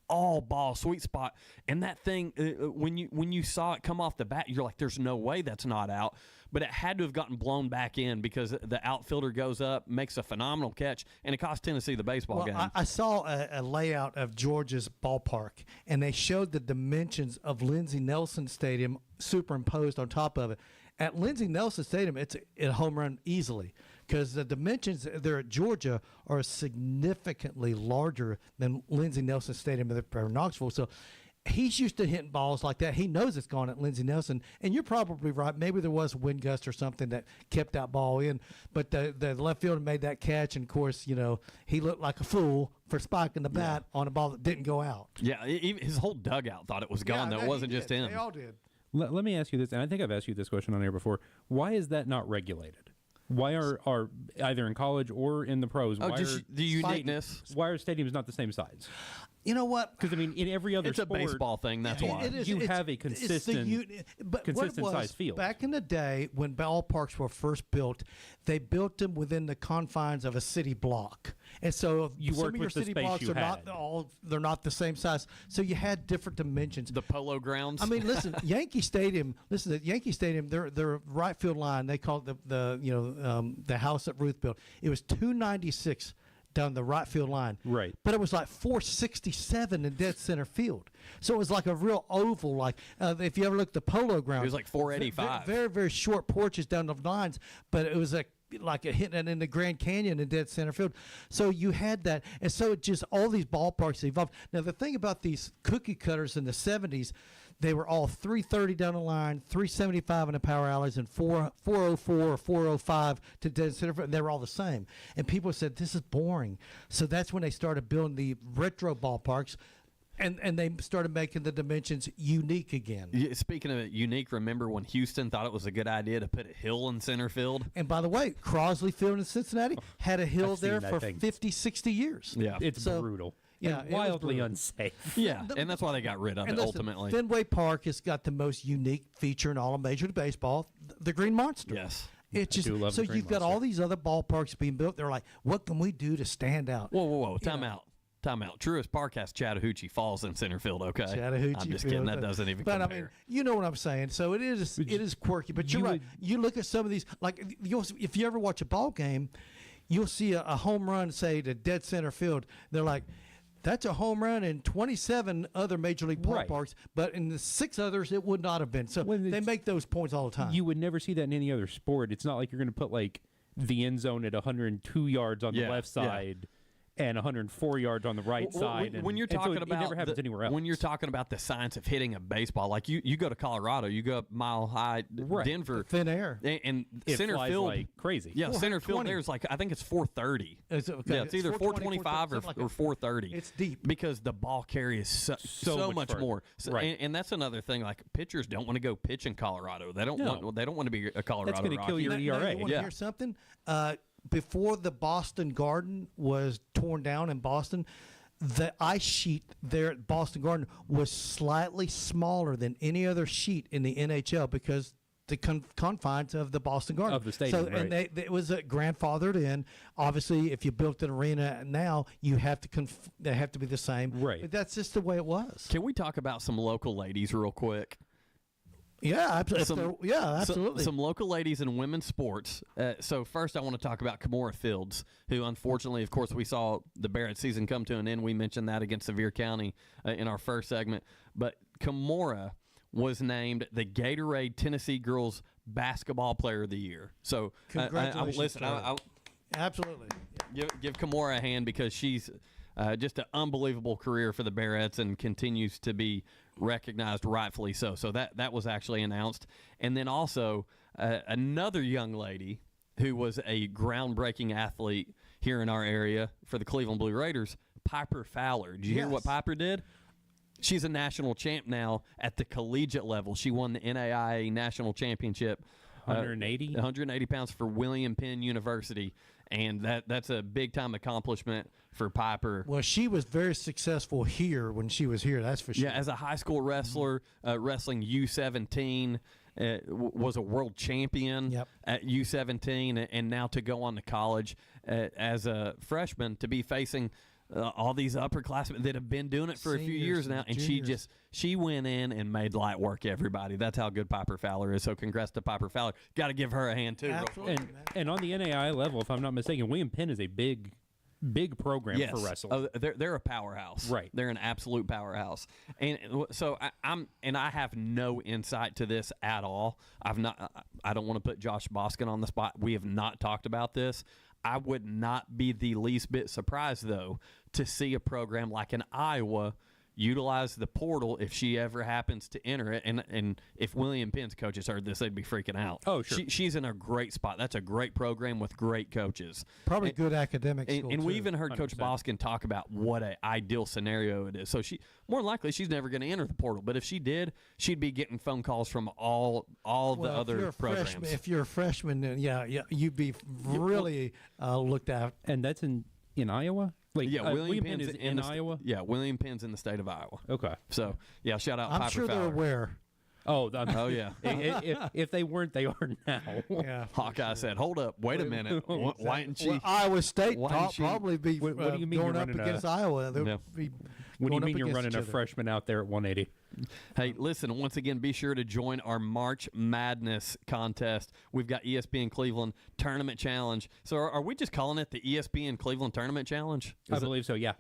all ball, sweet spot. And that thing, when you saw it come off the bat, you're like, there's no way that's not out. But it had to have gotten blown back in because the outfielder goes up, makes a phenomenal catch, and it cost Tennessee the baseball game. I saw a layout of Georgia's ballpark, and they showed the dimensions of Lindsey Nelson Stadium superimposed on top of it. At Lindsey Nelson Stadium, it's a home run easily because the dimensions there at Georgia are significantly larger than Lindsey Nelson Stadium in Knoxville. So he's used to hitting balls like that. He knows it's gone at Lindsey Nelson. And you're probably right. Maybe there was a wind gust or something that kept that ball in. But the left fielder made that catch. And, of course, he looked like a fool for spiking the bat on a ball that didn't go out. Yeah, his whole dugout thought it was gone, though. It wasn't just him. They all did. Let me ask you this, and I think I've asked you this question on air before. Why is that not regulated? Why are either in college or in the pros? Oh, just the uniqueness. Why are stadiums not the same size? You know what? Because I mean, in every other it's sport, a baseball thing. That's why you have a consistent size field. Back in the day, when ballparks were first built, they built them within the confines of a city block, and so some of your city blocks they're not the same size. So you had different dimensions. The Polo Grounds. I mean, listen, Yankee Stadium. Listen, at Yankee Stadium, their right field line, they call it the house that Ruth built. It was 296. Down the right field line. Right. But it was like 467 in dead center field. So it was like a real oval. Like if you ever look at the Polo Grounds. It was like 485. Very, very short porches down the lines. But it was like hitting in the Grand Canyon in dead center field. So you had that. And so it just all these ballparks evolved. Now, the thing about these cookie cutters in the 70s, they were all 330 down the line, 375 in the power alleys, and 404 or 405 to dead center. And they were all the same. And people said, this is boring. So that's when they started building the retro ballparks. And they started making the dimensions unique again. Yeah, speaking of unique, remember when Houston thought it was a good idea to put a hill in center field? And by the way, Crosley Field in Cincinnati had a hill there for 50, 60 years. Yeah. It's brutal. Yeah, and wildly unsafe. Yeah, and that's why they got rid of it ultimately. Fenway Park has got the most unique feature in all of Major League Baseball, the Green Monster. Yes. It's just so you've got all these other ballparks being built. They're like, what can we do to stand out? Whoa. Time out. Truist Park has Chattahoochee Falls in center field, okay? Chattahoochee I'm just Field, kidding. That doesn't even compare. I mean, you know what I'm saying. So it is quirky. But you're right. You look at some of these, like if you ever watch a ball game, you'll see a home run, say, to dead center field. They're like, that's a home run in 27 other Major League ballparks, but in the 6 others, it would not have been. So they make those points all the time. You would never see that in any other sport. It's not like you're going to put like the end zone at 102 yards on the left side. And 104 yards on the right side. When you're talking about it never happens anywhere else. When you're talking about the science of hitting a baseball, like you go to Colorado, you go up Mile High, Denver, thin air, and it center flies field like crazy. Yeah, center field there's like I think it's 430. It's either 425 or 430. It's deep because the ball carry is so much more. And that's another thing. Like pitchers don't want to go pitch in Colorado. They don't want to be a Colorado. That's going to kill your ERA. You want to hear something? Before the Boston Garden was torn down in Boston, the ice sheet there at Boston Garden was slightly smaller than any other sheet in the NHL because the confines of the Boston Garden. Of the stadium, and it was grandfathered in. Obviously, if you built an arena now, you have to they have to be the same. Right. But that's just the way it was. Can we talk about some local ladies real quick? Yeah, absolutely. Some local ladies in women's sports. So first I want to talk about Kimora Fields, who unfortunately, of course, we saw the Barrett season come to an end. We mentioned that against Sevier County in our first segment. But Kimora was named the Gatorade Tennessee Girls Basketball Player of the Year. So congratulations. Absolutely. Give Kimora a hand because she's just an unbelievable career for the Barretts and continues to be recognized rightfully so. So that was actually announced. And then also another young lady who was a groundbreaking athlete here in our area for the Cleveland Blue Raiders, Piper Fowler. Did you hear what Piper did? She's a national champ now at the collegiate level. She won the NAIA national championship. 180 pounds for William Penn University. And that's a big-time accomplishment for Piper. Well, she was very successful here when she was here, that's for sure. Yeah, as a high school wrestler, wrestling U17, was a world champion at U17, and now to go on to college as a freshman to be facing all these upperclassmen that have been doing it for a few Seniors years and now, and juniors. she went in and made light work everybody. That's how good Piper Fowler is. So congrats to Piper Fowler. Got to give her a hand too. real quick. Absolutely. And on the NAI level, if I'm not mistaken, William Penn is a big program for wrestling. Oh, they're a powerhouse. Right. They're an absolute powerhouse. And so I have no insight to this at all. I don't want to put Josh Boskin on the spot. We have not talked about this. I would not be the least bit surprised, though, to see a program like an Iowa utilize the portal if she ever happens to enter it. And if William Penn's coaches heard this, they'd be freaking out. Oh, sure. She's in a great spot. That's a great program with great coaches. Probably good academic school, And we too. even heard Coach 100%. Boskin talk about what an ideal scenario it is. So she more than likely she's never going to enter the portal. But if she did, she'd be getting phone calls from all the Well, other programs. If you're a freshman, then you'd be really looked at. And that's in Iowa? Like, Yeah, William Penn Penn's is in Iowa? Yeah, William Penn's in the state of Iowa. Okay. So, yeah, shout out I'm Piper sure Fowler. they're aware. Oh, Oh, yeah. if they weren't, they are now. Yeah. Hawkeye said, hold up, wait a minute. Why didn't she? Well, Iowa State Why didn't she- probably be What do you mean going you're up running against a- Iowa. They'll Yeah. be What do you going up mean you're against running each a other. freshman out there at 180? Hey, listen, once again, be sure to join our March Madness contest. We've got ESPN Cleveland Tournament Challenge. So are we just calling it the ESPN Cleveland Tournament Challenge? I believe so, yeah.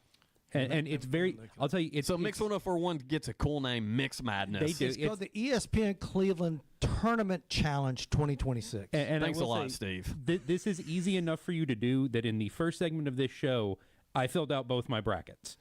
And it's very, I'll tell you, it's So Mix 1041 gets a cool name, Mix Madness. They do. It's called the ESPN Cleveland Tournament Challenge 2026. And Thanks I a will lot, say, Steve. This is easy enough for you to do that in the first segment of this show, I filled out both my brackets.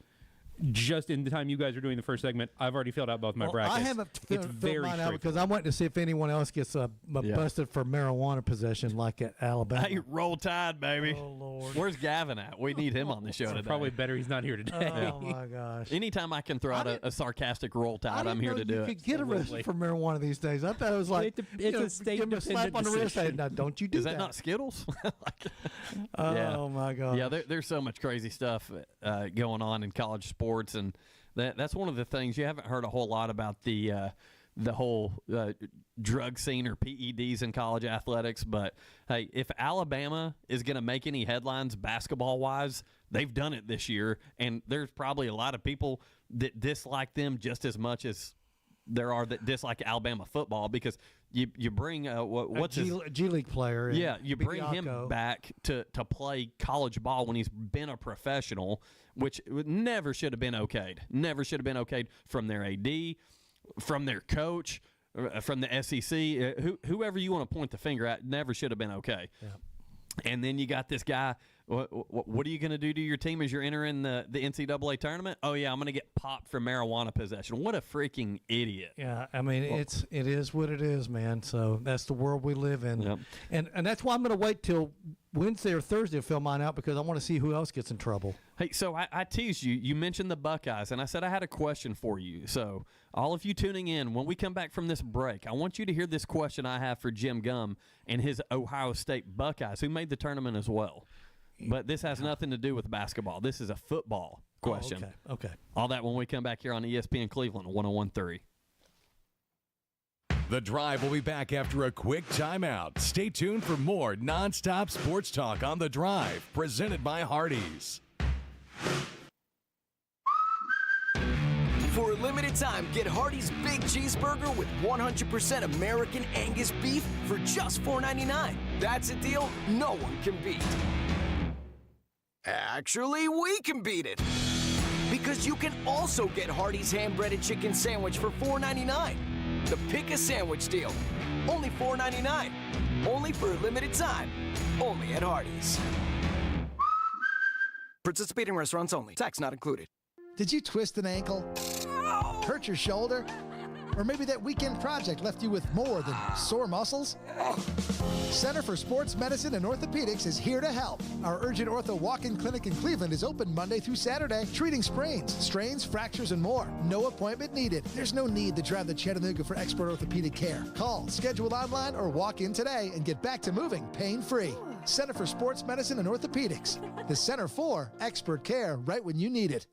Just in the time you guys are doing the first segment, I've already filled out both my brackets. I haven't It's filled very mine out because straightforward. I'm waiting to see if anyone else gets busted for marijuana possession like at Alabama. Hey, roll tide, baby. Oh, Lord. Where's Gavin at? We need him on the show It's today. probably better he's not here today. Oh, my gosh. Anytime I can throw out a sarcastic roll I tide, didn't I'm here know to do you it. could get Absolutely. arrested for marijuana these days. I thought it was like, It's a give me a slap state-dependent on the wrist. Hey, decision. now, don't you do Is that not Skittles? Oh, my God. Yeah, there's so much crazy stuff going on in college sports, and that's one of the things you haven't heard a whole lot about the whole drug scene or PEDs in college athletics. But hey, if Alabama is going to make any headlines basketball wise, they've done it this year, and there's probably a lot of people that dislike them just as much as there are that dislike Alabama football because you bring what's his G League player. yeah, you bring him Bianco. back to play college ball when he's been a professional, which never should have been okayed. Never should have been okayed from their AD, from their coach, from the SEC. Whoever you want to point the finger at, never should have been okay. Yeah. And then you got this guy. What are you going to do to your team as you're entering the NCAA tournament? Oh, yeah, I'm going to get popped for marijuana possession. What a freaking idiot. Yeah, I mean, it is what it is, man. So that's the world we live in. Yep. And that's why I'm going to wait till Wednesday or Thursday to fill mine out because I want to see who else gets in trouble. Hey, so I teased you. You mentioned the Buckeyes, and I said I had a question for you. So all of you tuning in, when we come back from this break, I want you to hear this question I have for Jim Gum and his Ohio State Buckeyes, who made the tournament as well. But this has nothing to do with basketball. This is a football question. Oh, okay. All that when we come back here on ESPN Cleveland 101.3. The Drive will be back after a quick timeout. Stay tuned for more nonstop sports talk on The Drive, presented by Hardees. For a limited time, get Hardee's Big Cheeseburger with 100% American Angus beef for just $4.99. That's a deal no one can beat. Actually, we can beat it. Because you can also get Hardee's Hand-Breaded Chicken Sandwich for $4.99. The Pick a Sandwich deal. Only $4.99. Only for a limited time. Only at Hardee's. Participating restaurants only. Tax not included. Did you twist an ankle? Hurt your shoulder? Or maybe that weekend project left you with more than sore muscles? Center for Sports Medicine and Orthopedics is here to help. Our Urgent Ortho Walk-In Clinic in Cleveland is open Monday through Saturday, treating sprains, strains, fractures, and more. No appointment needed. There's no need to drive to Chattanooga for expert orthopedic care. Call, schedule online, or walk in today and get back to moving pain-free. Center for Sports Medicine and Orthopedics. The Center for expert care right when you need it.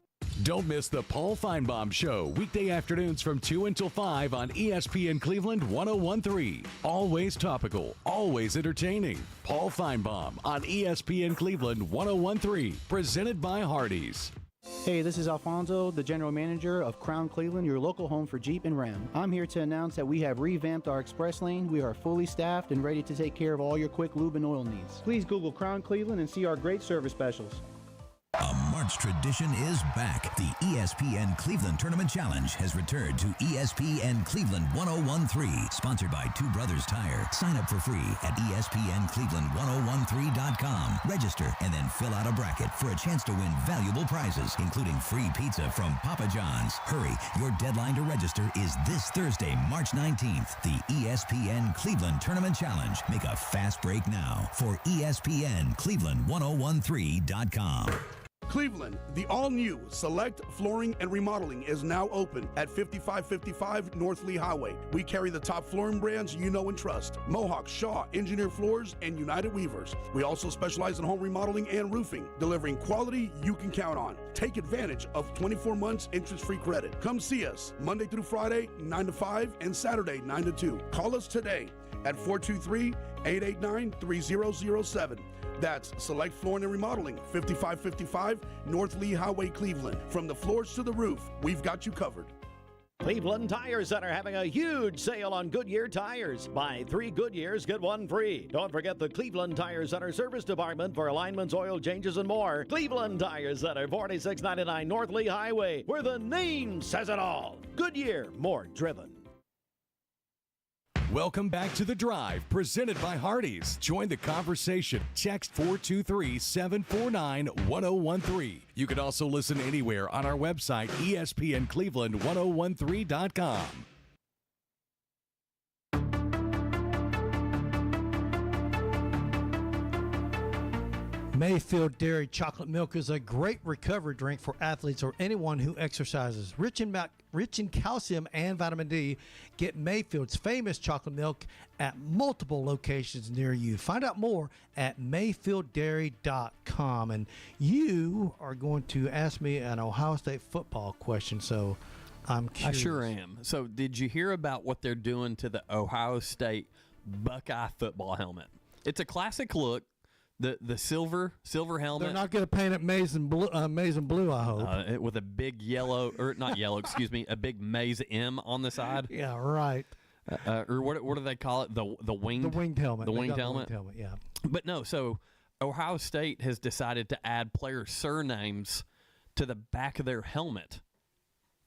Don't miss the Paul Feinbaum Show, weekday afternoons from 2 until 5 on ESPN Cleveland 101.3. Always topical, always entertaining. Paul Feinbaum on ESPN Cleveland 101.3, presented by Hardees. Hey, this is Alfonso, the general manager of Crown Cleveland, your local home for Jeep and Ram. I'm here to announce that we have revamped our express lane. We are fully staffed and ready to take care of all your quick lube and oil needs. Please Google Crown Cleveland and see our great service specials. A March tradition is back. The ESPN Cleveland Tournament Challenge has returned to ESPN Cleveland 1013, sponsored by Two Brothers Tire. Sign up for free at ESPNCleveland1013.com. Register and then fill out a bracket for a chance to win valuable prizes, including free pizza from Papa John's. Hurry, your deadline to register is this Thursday, March 19th. The ESPN Cleveland Tournament Challenge. Make a fast break now for ESPNCleveland1013.com. Cleveland, the all-new Select Flooring and Remodeling is now open at 5555 North Lee Highway. We carry the top flooring brands you know and trust: Mohawk, Shaw, Engineer Floors, and United Weavers. We also specialize in home remodeling and roofing, delivering quality you can count on. Take advantage of 24 months interest-free credit. Come see us Monday through Friday, 9 to 5, and Saturday, 9 to 2. Call us today at 423-889-3007. That's Select Flooring and Remodeling, 5555 North Lee Highway, Cleveland. From the floors to the roof, we've got you covered. Cleveland Tire Center having a huge sale on Goodyear tires. Buy 3 Goodyears, get 1 free. Don't forget the Cleveland Tire Center service department for alignments, oil changes, and more. Cleveland Tire Center, 4699 North Lee Highway, where the name says it all. Goodyear, more driven. Welcome back to The Drive, presented by Hardees. Join the conversation. Text 423-749-1013. You can also listen anywhere on our website, ESPNCleveland1013.com. Mayfield Dairy Chocolate Milk is a great recovery drink for athletes or anyone who exercises. Rich in calcium and vitamin D, get Mayfield's famous chocolate milk at multiple locations near you. Find out more at mayfielddairy.com. And you are going to ask me an Ohio State football question, so I'm curious. I sure am. So did you hear about what they're doing to the Ohio State Buckeye football helmet? It's a classic look. The silver helmet. They're not going to paint it maize and blue, I hope. With a big yellow, or not yellow, excuse me, a big maize M on the side. Yeah, right. Or what do they call it? The winged? The winged helmet. The winged helmet? The winged helmet, yeah. But no, so Ohio State has decided to add player surnames to the back of their helmet.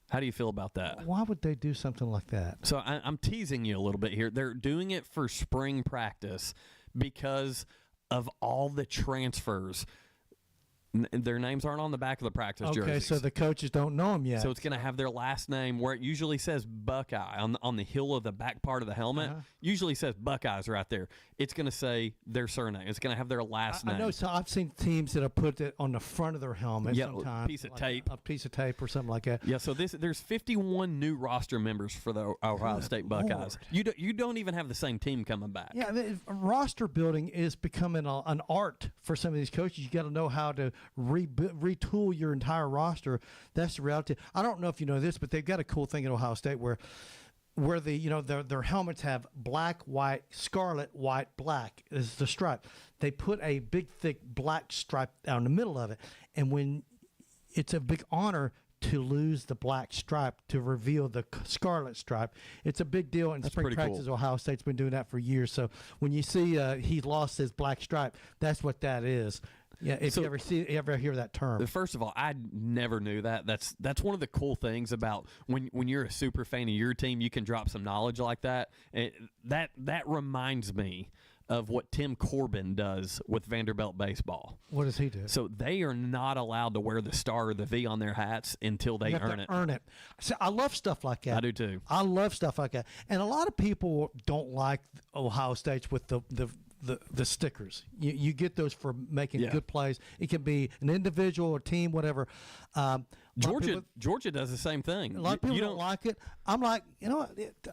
How do you feel about that? Why would they do something like that? So I'm teasing you a little bit here. They're doing it for spring practice because of all the transfers. Their names aren't on the back of the practice jerseys. Okay, so the coaches don't know them yet. So it's going to have their last name where it usually says Buckeye on the heel of the back part of the helmet. Usually says Buckeyes right there. It's going to say their surname. It's going to have their last name. I know. So I've seen teams that have put it on the front of their helmet. Sometimes a piece of tape. A piece of tape or something like that. Yeah. So there's 51 new roster members for the Ohio State Buckeyes. You don't even have the same team coming back. Yeah, I mean, roster building is becoming an art for some of these coaches. You got to know how to retool your entire roster. That's the reality. I don't know if you know this, but they've got a cool thing at Ohio State where their helmets have black, white, scarlet, white, black is the stripe. They put a big thick black stripe down the middle of it, and when it's a big honor to lose the black stripe to reveal the scarlet stripe. It's a big deal in spring practice. Cool. Ohio State's been doing that for years. So when you see he lost his black stripe, that's what that is. Yeah, if you ever hear that term. First of all, I never knew that. That's one of the cool things about when you're a super fan of your team, you can drop some knowledge like that. That reminds me of what Tim Corbin does with Vanderbilt baseball. What does he do? So they are not allowed to wear the star or the V on their hats until they earn it. Earn it. So I love stuff like that. I do too. I love stuff like that. And a lot of people don't like Ohio State's with the stickers. You get those for making good plays. It can be an individual or team, whatever. Georgia does the same thing. A lot of people don't like it. I'm like,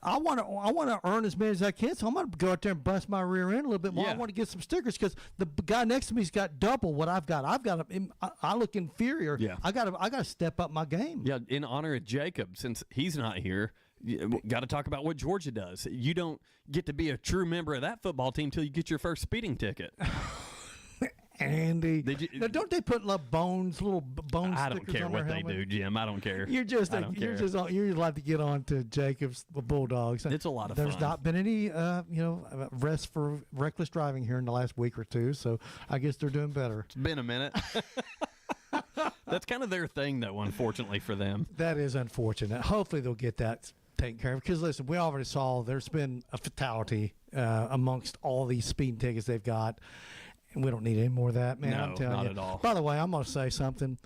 I want to earn as many as I can, so I'm going to go out there and bust my rear end a little bit more. I want to get some stickers because the guy next to me's got double what I've got. I look inferior. Yeah. I got to step up my game. Yeah, in honor of Jacob, since he's not here, got to talk about what Georgia does. You don't get to be a true member of that football team until you get your first speeding ticket. Andy. Did you, now, don't they put little bone I don't stickers care on what their they helmet? do, Jim. I don't care. You're just I don't care. you're like to get on to Jacob's Bulldogs. It's a lot of There's fun. not been any rest for reckless driving here in the last week or two, so I guess they're doing better. It's been a minute. That's kind of their thing, though, unfortunately for them. That is unfortunate. Hopefully they'll get that taken care of. Because, listen, we already saw there's been a fatality amongst all these speeding tickets they've got. And we don't need any more of that, man. No, I'm telling not you. at all. By the way, I'm going to say something.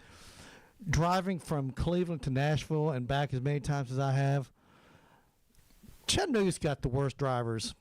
Driving from Cleveland to Nashville and back as many times as I have, Chattanooga's got the worst drivers.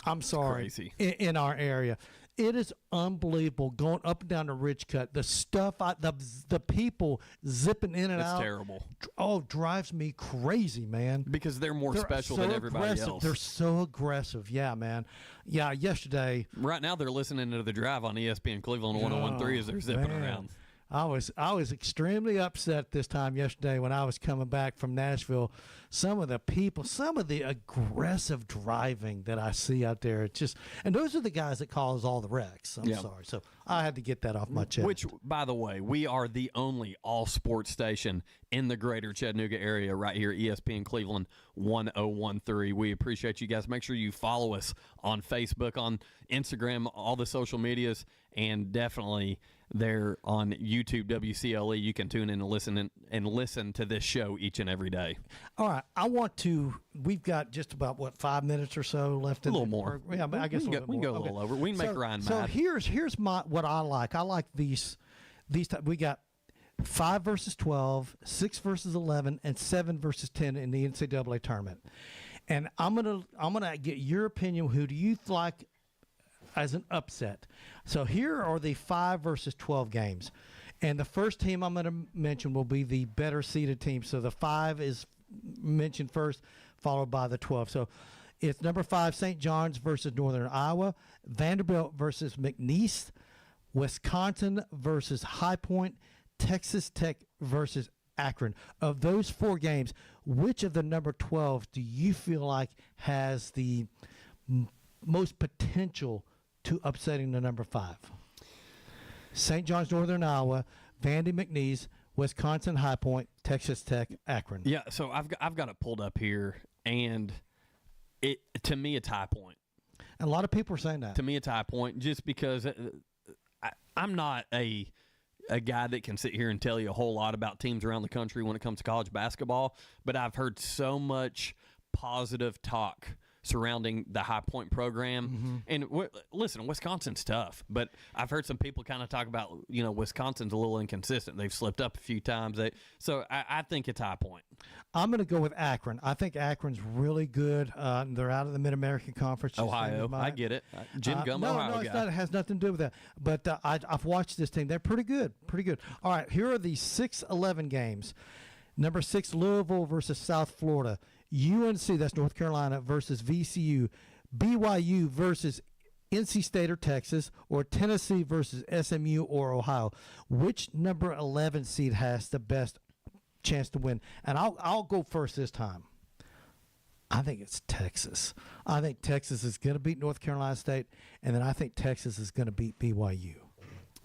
I'm sorry. Crazy. In our area. It is unbelievable going up and down the ridge cut. The stuff, the people zipping in and It's out. terrible. Oh, drives me crazy, man. Because they're more special than everybody aggressive. else. They're so aggressive. Yeah, man. Yeah, yesterday. Right now they're listening to The Drive on ESPN Cleveland 101.3 as they're zipping man. around. I was extremely upset this time yesterday when I was coming back from Nashville. Some of the people, some of the aggressive driving that I see out there, it's just, and those are the guys that cause all the wrecks. I'm sorry. So I had to get that off my chest. Which, by the way, we are the only all-sports station in the greater Chattanooga area right here, ESPN Cleveland 101.3. We appreciate you guys. Make sure you follow us on Facebook, on Instagram, all the social medias, and definitely there on YouTube, WCLE. You can tune in and listen to this show each and every day. All right, we've got just about 5 minutes or so left. A little more. Yeah, I guess we can go a little over. We can make Ryan so mad. here's what I like. I like these. We got 5 versus 12, 6 versus 11, and 7 versus 10 in the NCAA tournament. And I'm gonna get your opinion. Who do you like as an upset? So here are the 5 versus 12 games. And the first team I'm going to mention will be the better seeded team. So the 5 is mentioned first, followed by the 12. So it's number 5, St. John's versus Northern Iowa, Vanderbilt versus McNeese, Wisconsin versus High Point, Texas Tech versus Akron. Of those 4 games, which of the number 12 do you feel like has the most potential to upsetting the number 5? St. John's, Northern Iowa, Vandy, McNeese, Wisconsin, High Point, Texas Tech, Akron. Yeah, so I've got it pulled up here, and to me it's High Point. And a lot of people are saying that. To me it's High Point, just because I'm not a guy that can sit here and tell you a whole lot about teams around the country when it comes to college basketball, but I've heard so much positive talk surrounding the High Point program. And listen, Wisconsin's tough, but I've heard some people kind of talk about, Wisconsin's a little inconsistent. They've slipped up a few times. So I think it's High Point. I'm going to go with Akron. I think Akron's really good. They're out of the Mid-American Conference. Ohio, I get it. Jim Gum, Ohio it's guy. not, it has nothing to do with that. But I've watched this team. They're pretty good. Pretty good. All right, here are the 6-11 games. Number 6, Louisville versus South Florida. UNC, that's North Carolina, versus VCU. BYU versus NC State or Texas, or Tennessee versus SMU or Ohio. Which number 11 seed has the best chance to win? And I'll go first this time. I think it's Texas. I think Texas is going to beat North Carolina State, and then I think Texas is going to beat BYU.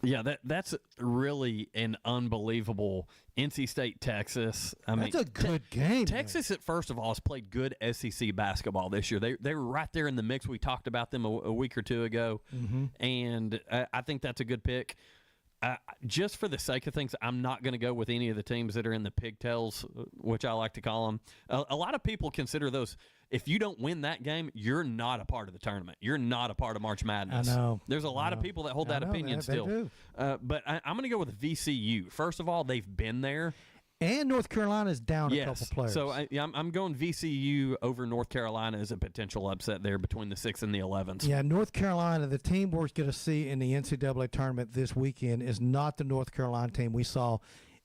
Yeah, that's really an unbelievable NC State, Texas. That's a good game. Texas, first of all, has played good SEC basketball this year. They were right there in the mix. We talked about them a week or two ago, and I think that's a good pick. Just for the sake of things, I'm not going to go with any of the teams that are in the pigtails, which I like to call them. A lot of people consider those. If you don't win that game, you're not a part of the tournament. You're not a part of March Madness. I know. There's a lot of people that hold that opinion still. They do. But I'm going to go with VCU. First of all, they've been there. And North Carolina's down a couple players. So I'm going VCU over North Carolina as a potential upset there between the 6 and the 11s. Yeah, North Carolina, the team we're going to see in the NCAA tournament this weekend is not the North Carolina team we saw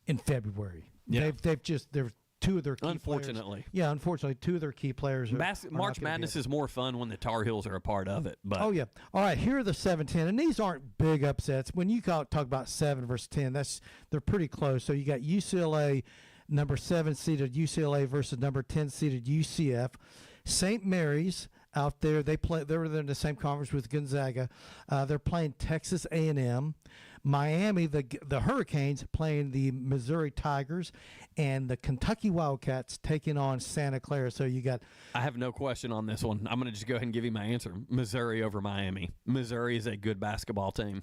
in February. Yeah. They're two of their key Unfortunately. players. Yeah, unfortunately, two of their key players are March Madness is more fun when the Tar Heels are a part of it. But oh, yeah. All right, here are the 7-10, and these aren't big upsets. When you talk about 7 versus 10, they're pretty close. So you got UCLA, number 7 seeded UCLA versus number 10 seeded UCF. St. Mary's out there. They were in the same conference with Gonzaga. They're playing Texas A&M. Miami, the Hurricanes, playing the Missouri Tigers, and the Kentucky Wildcats taking on Santa Clara. So you got. I have no question on this one. I'm going to just go ahead and give you my answer. Missouri over Miami. Missouri is a good basketball team.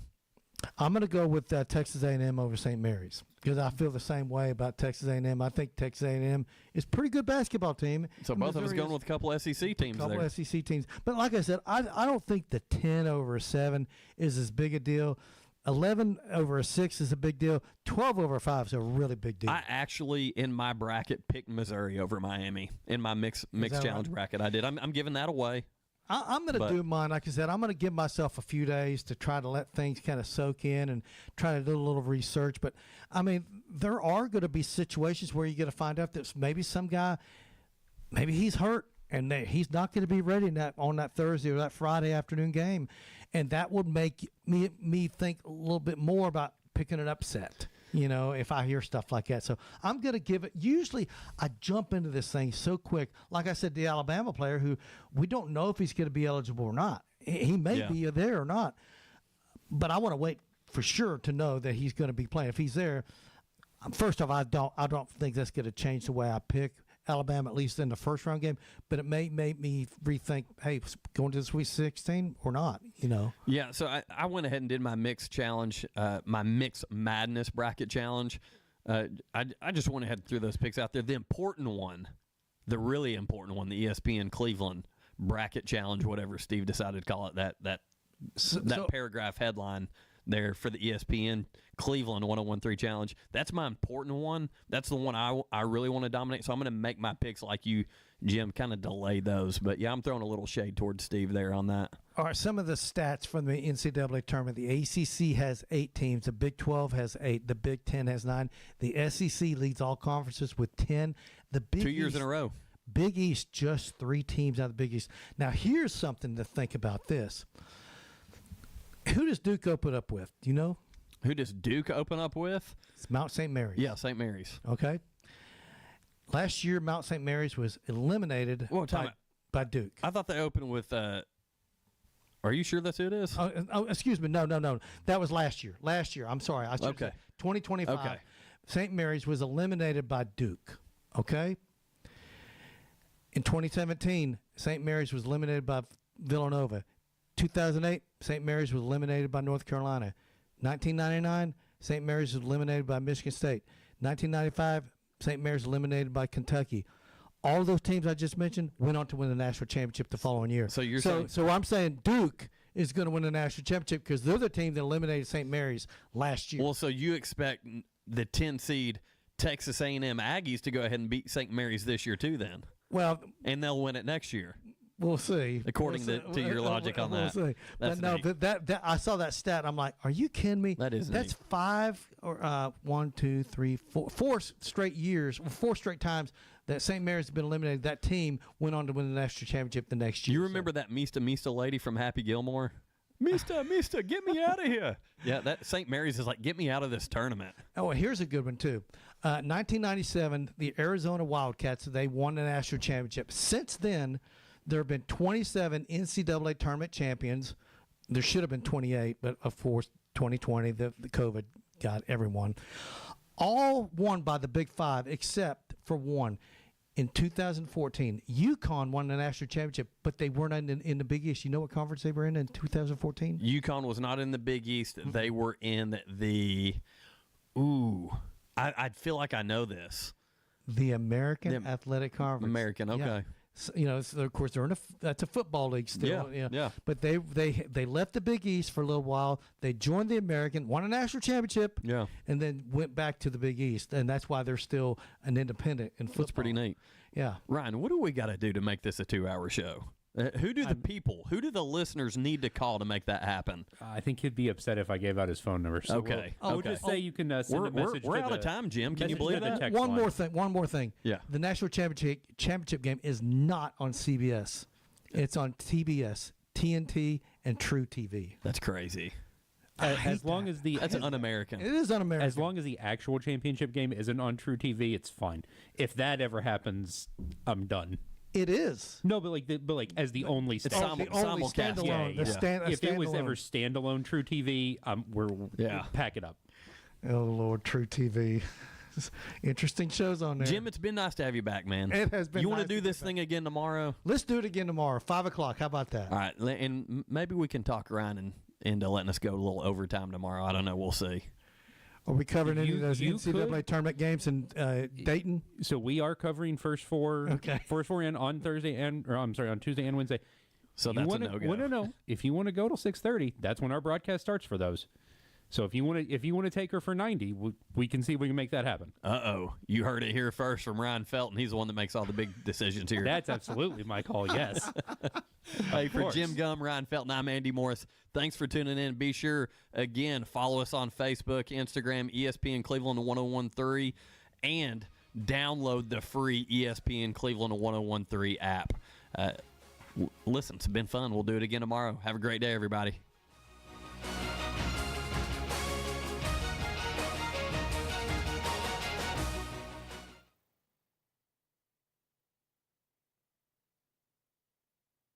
I'm going to go with Texas A&M over St. Mary's because I feel the same way about Texas A&M. I think Texas A&M is a pretty good basketball team. So both of us going with a couple SEC teams there. A couple SEC teams. But like I said, I don't think the 10 over a 7 is as big a deal. 11 over a 6 is a big deal. 12 over 5 is a really big deal. I actually, in my bracket, picked Missouri over Miami. In my mixed challenge bracket, I did. I'm giving that away. I'm going to do mine. Like I said, I'm going to give myself a few days to try to let things kind of soak in and try to do a little research. But, I mean, there are going to be situations where you're going to find out that maybe some guy, maybe he's hurt and he's not going to be ready on that Thursday or that Friday afternoon game. And that would make me think a little bit more about picking an upset, if I hear stuff like that. So I'm going to give it – usually I jump into this thing so quick. Like I said, the Alabama player who we don't know if he's going to be eligible or not. He may be there or not. But I want to wait for sure to know that he's going to be playing. If he's there, first off, I don't think that's going to change the way I pick Alabama, at least in the first round game, but it may make me rethink, hey, going to the Sweet 16 or not, Yeah, so I went ahead and did my mixed challenge, my mixed madness bracket challenge. I just went ahead and threw those picks out there. The important one, the really important one, the ESPN Cleveland bracket challenge, whatever Steve decided to call it, that paragraph headline there for the ESPN Cleveland 1013 challenge. That's my important one. That's the one I really want to dominate. So I'm going to make my picks like you, Jim, kind of delay those. But, yeah, I'm throwing a little shade towards Steve there on that. All right, some of the stats from the NCAA tournament. The ACC has 8 teams. The Big 12 has 8. The Big 10 has 9. The SEC leads all conferences with 10. The Big 2 years in a row. Big East, just 3 teams out of the Big East. Now, here's something to think about this. Who does Duke open up with? Do you know? Who does Duke open up with? It's Mount St. Mary's. Yeah, St. Mary's. Okay. Last year, Mount St. Mary's was eliminated by Duke. I thought they opened with are you sure that's who it is? Oh, excuse me. No. That was last year. I'm sorry. Okay. 2025. Okay. St. Mary's was eliminated by Duke. Okay. In 2017, St. Mary's was eliminated by Villanova. 2008, St. Mary's was eliminated by North Carolina. 1999, St. Mary's was eliminated by Michigan State. 1995, St. Mary's was eliminated by Kentucky. All of those teams I just mentioned went on to win the national championship the following year. So you're saying, so I'm saying Duke is going to win the national championship because they're the team that eliminated St. Mary's last year. Well, so you expect the 10 seed Texas A&M Aggies to go ahead and beat St. Mary's this year too, then? Well, and they'll win it next year. We'll see. According to your logic on that. We'll see. That's no, that I saw that stat. I'm like, are you kidding me? That's neat. 5 or 1, 2, 3, 4 straight years, 4 straight times that St. Mary's has been eliminated. That team went on to win the national championship the next year. You remember that Mista lady from Happy Gilmore? Mista, get me out of here. Yeah, that St. Mary's is like, get me out of this tournament. Oh, well, here's a good one, too. 1997, the Arizona Wildcats, they won the national championship. Since then, there have been 27 NCAA tournament champions. There should have been 28, but of course, 2020, the COVID got everyone. All won by the Big Five except for one. In 2014, UConn won the national championship, but they weren't in the Big East. You know what conference they were in 2014? UConn was not in the Big East. They were in the I feel like I know this. The American Athletic Conference. American, okay. Yeah. So, of course, they're that's a football league still. Yeah. But they left the Big East for a little while. They joined the American, won a national championship, and then went back to the Big East, and that's why they're still an independent in football. That's pretty neat. Yeah. Ryan, what do we got to do to make this a 2-hour show? Who do the listeners need to call to make that happen? I think he'd be upset if I gave out his phone number. So okay. We'll just say you can send a message. We're out of time, Jim. Can you believe that? One more thing. Yeah. The national championship game is not on CBS. It's on TBS, TNT, and True TV. That's crazy. As long as that's un-American. It is un-American. As long as the actual championship game isn't on True TV, it's fine. If that ever happens, I'm done. It is. No, but like as the only It's the only simulcast. standalone. If it was standalone. ever standalone True TV, pack it up. Oh Lord, True TV. Interesting shows on there. Jim, it's been nice to have you back, man. It has been. You want nice to do this thing again tomorrow? Let's do it again tomorrow, 5:00. How about that? All right, and maybe we can talk around and into letting us go a little overtime tomorrow. I don't know. We'll see. Are we covering any of those NCAA tournament games in Dayton? So we are covering first four on Thursday on Tuesday and Wednesday. So that's a no-go. No. If you want to go till 6:30, that's when our broadcast starts for those. So if you want to take her for 90, we can see if we can make that happen. You heard it here first from Ryan Felton. He's the one that makes all the big decisions here. That's absolutely my call. Yes. Hey, for Jim Gum, Ryan Felton, I'm Andy Morris. Thanks for tuning in. Be sure, again, follow us on Facebook, Instagram, ESPN Cleveland 1013, and download the free ESPN Cleveland 1013 app. Listen, it's been fun. We'll do it again tomorrow. Have a great day, everybody.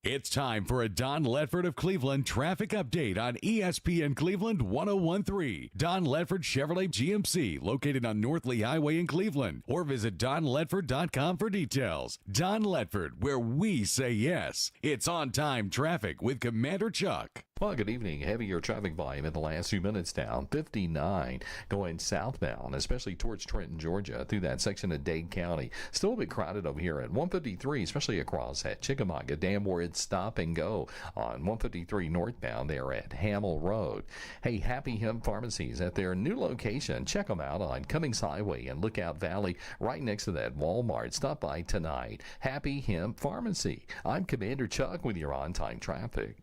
It's time for a Don Ledford of Cleveland traffic update on ESPN Cleveland 1013. Don Ledford Chevrolet GMC, located on North Lee Highway in Cleveland. Or visit donledford.com for details. Don Ledford, where we say yes. It's on-time traffic with Commander Chuck. Well, good evening. Heavier traffic volume in the last few minutes down. 59 going southbound, especially towards Trenton, Georgia, through that section of Dade County. Still a bit crowded over here at 153, especially across at Chickamauga Dam, where it's stop and go on 153 northbound there at Hamel Road. Hey, Happy Hemp Pharmacies at their new location. Check them out on Cummings Highway in Lookout Valley, right next to that Walmart. Stop by tonight. Happy Hemp Pharmacy. I'm Commander Chuck with your on-time traffic.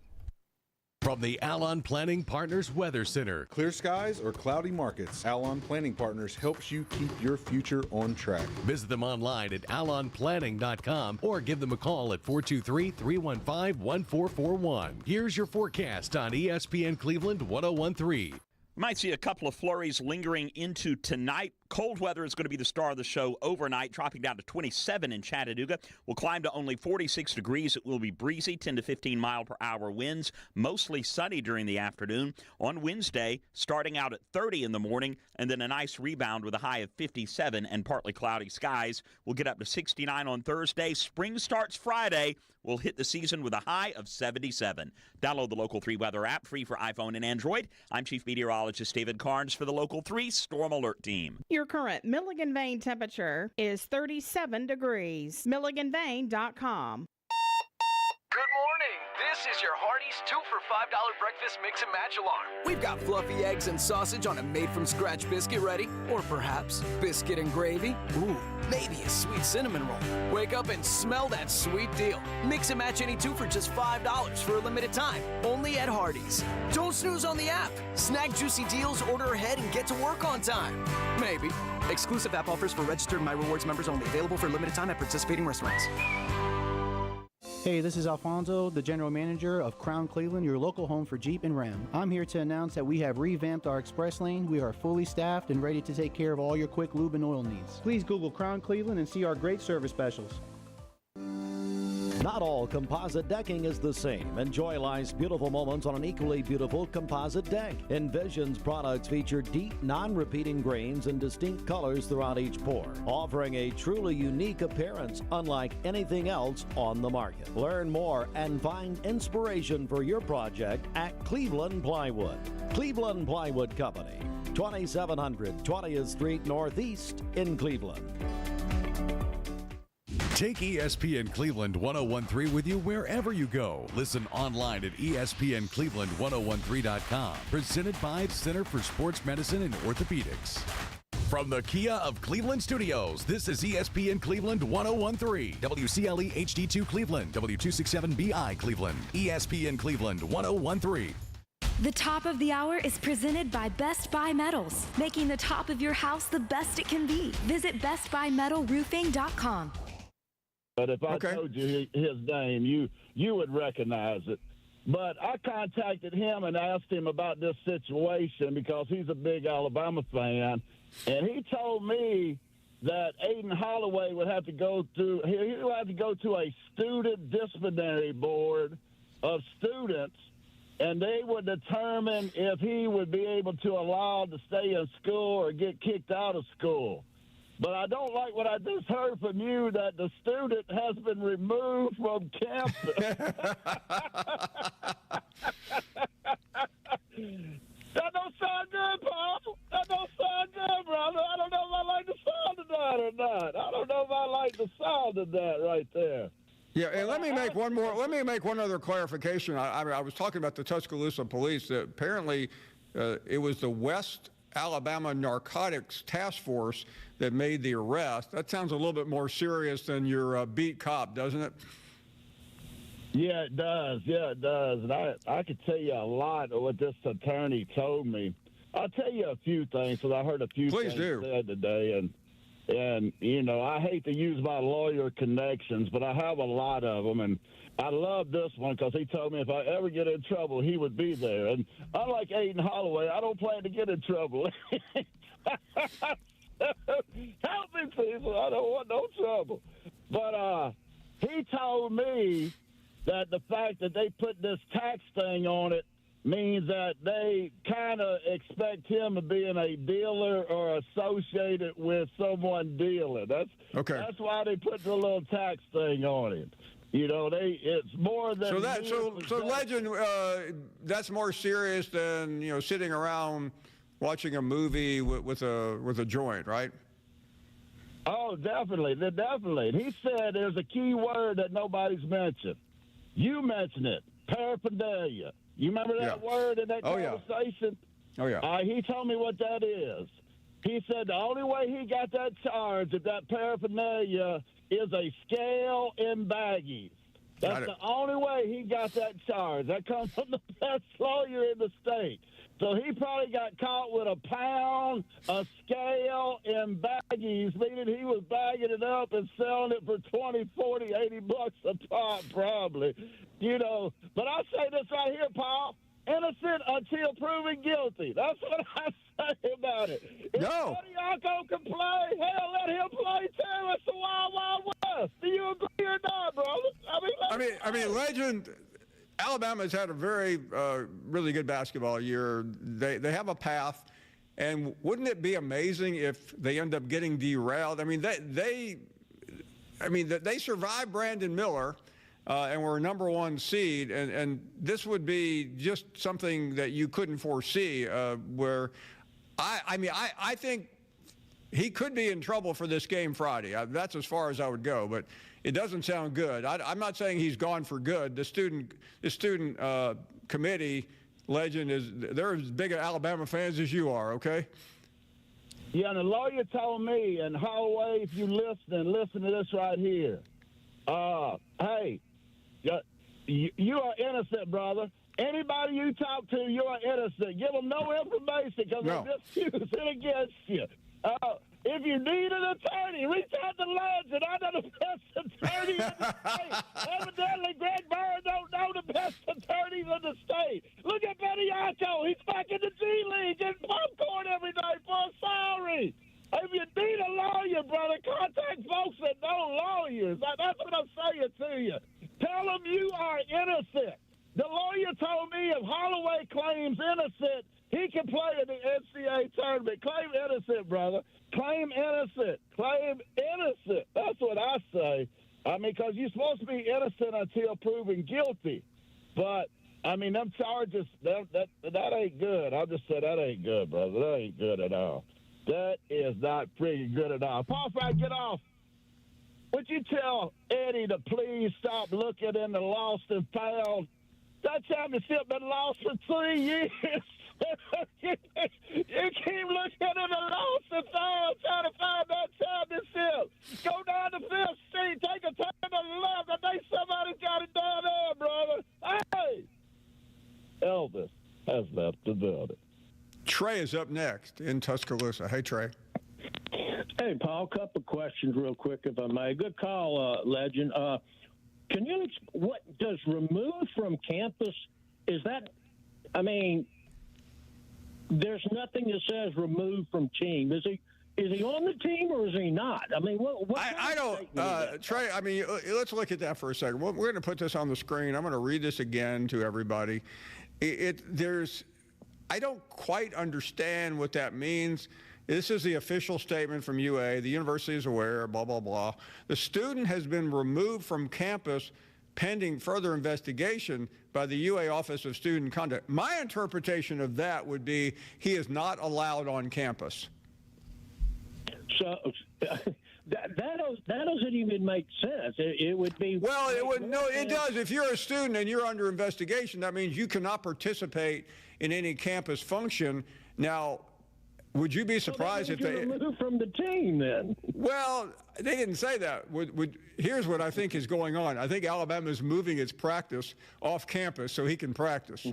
From the Alon Planning Partners Weather Center. Clear skies or cloudy markets, Alon Planning Partners helps you keep your future on track. Visit them online at alonplanning.com or give them a call at 423-315-1441. Here's your forecast on ESPN Cleveland 1013. We might see a couple of flurries lingering into tonight. Cold weather is going to be the star of the show overnight, dropping down to 27 in Chattanooga. We'll climb to only 46 degrees. It will be breezy, 10 to 15 mile-per-hour winds, mostly sunny during the afternoon. On Wednesday, starting out at 30 in the morning, and then a nice rebound with a high of 57 and partly cloudy skies. We'll get up to 69 on Thursday. Spring starts Friday. We'll hit the season with a high of 77. Download the Local 3 weather app, free for iPhone and Android. I'm Chief Meteorologist David Carnes for the Local 3 Storm Alert Team. Your current Milligan Vane temperature is 37 degrees. MilliganVane.com. Good morning. This is your Hardees 2 for $5 breakfast mix and match alarm. We've got fluffy eggs and sausage on a made-from-scratch biscuit ready. Or perhaps biscuit and gravy. Ooh, maybe a sweet cinnamon roll. Wake up and smell that sweet deal. Mix and match any two for just $5 for a limited time. Only at Hardees. Don't snooze on the app. Snag juicy deals, order ahead, and get to work on time. Maybe. Exclusive app offers for registered My Rewards members only. Available for a limited time at participating restaurants. Hey, this is Alfonso, the general manager of Crown Cleveland, your local home for Jeep and Ram. I'm here to announce that we have revamped our express lane. We are fully staffed and ready to take care of all your quick lube and oil needs. Please Google Crown Cleveland and see our great service specials. Not all composite decking is the same. Enjoy life's beautiful moments on an equally beautiful composite deck. Envision's products feature deep, non-repeating grains and distinct colors throughout each pour, offering a truly unique appearance unlike anything else on the market. Learn more and find inspiration for your project at Cleveland Plywood. Cleveland Plywood Company, 2700 20th Street Northeast in Cleveland. Take ESPN Cleveland 1013 with you wherever you go. Listen online at ESPNCleveland1013.com. Presented by Center for Sports Medicine and Orthopedics. From the Kia of Cleveland Studios, this is ESPN Cleveland 1013, WCLE HD2 Cleveland, W267BI Cleveland, ESPN Cleveland 1013. The top of the hour is presented by Best Buy Metals, making the top of your house the best it can be. Visit bestbuymetalroofing.com. But if I told you his name, you would recognize it. But I contacted him and asked him about this situation because he's a big Alabama fan. And he told me that Aiden Holloway would have to go through. He would have to go to a student disciplinary board of students, and they would determine if he would be able to allow to stay in school or get kicked out of school. But I don't like what I just heard from you, that the student has been removed from campus. That don't sound good, Paul. That don't sound good, brother. I don't know if I like the sound of that or not. I don't know if I like the sound of that right there. Yeah, and let me make one other clarification. I was talking about the Tuscaloosa police. That apparently, it was the West Alabama Narcotics Task Force that made the arrest. That sounds a little bit more serious than your beat cop, doesn't it? Yeah, it does. Yeah, it does. And I could tell you a lot of what this attorney told me. I'll tell you a few things, because I heard a few things said today. And, you know, I hate to use my lawyer connections, but I have a lot of them. And I love this one because he told me if I ever get in trouble, he would be there. And unlike Aiden Holloway, I don't plan to get in trouble. Help me, people. I don't want no trouble. But he told me that the fact that they put this tax thing on it means that they kind of expect him to be a dealer or associated with someone dealing. That's why they put the little tax thing on it. You know, it's more than so Legend. That's more serious than, you know, sitting around watching a movie with a joint, right? Oh, definitely, definitely. He said there's a key word that nobody's mentioned. You mentioned it, paraphernalia. You remember that word in that conversation? Oh, yeah. He told me what that is. He said the only way he got that charge of that paraphernalia is a scale and baggies. That's the only way he got that charge. That comes from the best lawyer in the state. So he probably got caught with a pound, a scale, and baggies, meaning he was bagging it up and selling it for $20, $40, $80 a pop, probably. You know, but I say this right here, Paul. Innocent until proven guilty. That's what I say about it. If Yako can play, hell, let him play too. It's the Wild Wild West. Do you agree or not, brother? I mean, Legend. Alabama's had a very, really good basketball year. They have a path, and wouldn't it be amazing if they end up getting derailed? I mean, they survived Brandon Miller, and were a number one seed, and this would be just something that you couldn't foresee. Where, I think he could be in trouble for this game Friday. That's as far as I would go, but it doesn't sound good. I'm not saying he's gone for good. The student committee, Legend, they're as big Alabama fans as you are, okay? Yeah, and the lawyer told me, and Holloway, if you listen to this right here. Hey, you are innocent, brother. Anybody you talk to, you are innocent. Give them no information because they're just using against you. If you need an attorney, reach out to Legend. I know the best attorney in the state. Evidently, Greg Byrne don't know the best attorneys in the state. Look at Benny Yako. He's back in the G League getting popcorn every day for a salary. If you need a lawyer, brother, contact folks that know lawyers. That's what I'm saying to you. Tell them you are innocent. The lawyer told me if Holloway claims innocent, he can play in the NCAA tournament. Claim innocent, brother. Claim innocent. Claim innocent. That's what I say. I mean, because you're supposed to be innocent until proven guilty. But, I mean, them charges, that ain't good. I'll just say that ain't good, brother. That ain't good at all. That is not pretty good at all. Paul, if I get off, would you tell Eddie to please stop looking in the lost and found? That championship been lost for 3 years. You keep looking in the lost and found, trying to find that championship. Go down to 5th Street, take a turn to the left. I think somebody's got it down there, brother. Hey! Elvis has left the building. Trey is up next in Tuscaloosa. Hey, Trey. Hey, Paul, couple questions real quick, if I may. Good call, Legend. Can you, what does remove from campus, is that, I mean, there's nothing that says remove from team. Is Is he on the team or is he not? I mean, what I don't, Trey, I mean, let's look at that for a second. We're going to put this on the screen. I'm going to read this again to everybody. I don't quite understand what that means. This is the official statement from UA. The university is aware, blah, blah, blah. The student has been removed from campus pending further investigation by the UA Office of Student Conduct. My interpretation of that would be he is not allowed on campus. So that doesn't even make sense. It would be it does. If you're a student and you're under investigation, that means you cannot participate in any campus function. Now, would you be surprised if they removed from the team then? Well, they didn't say that. Here's what I think is going on. I think Alabama is moving its practice off campus so he can practice.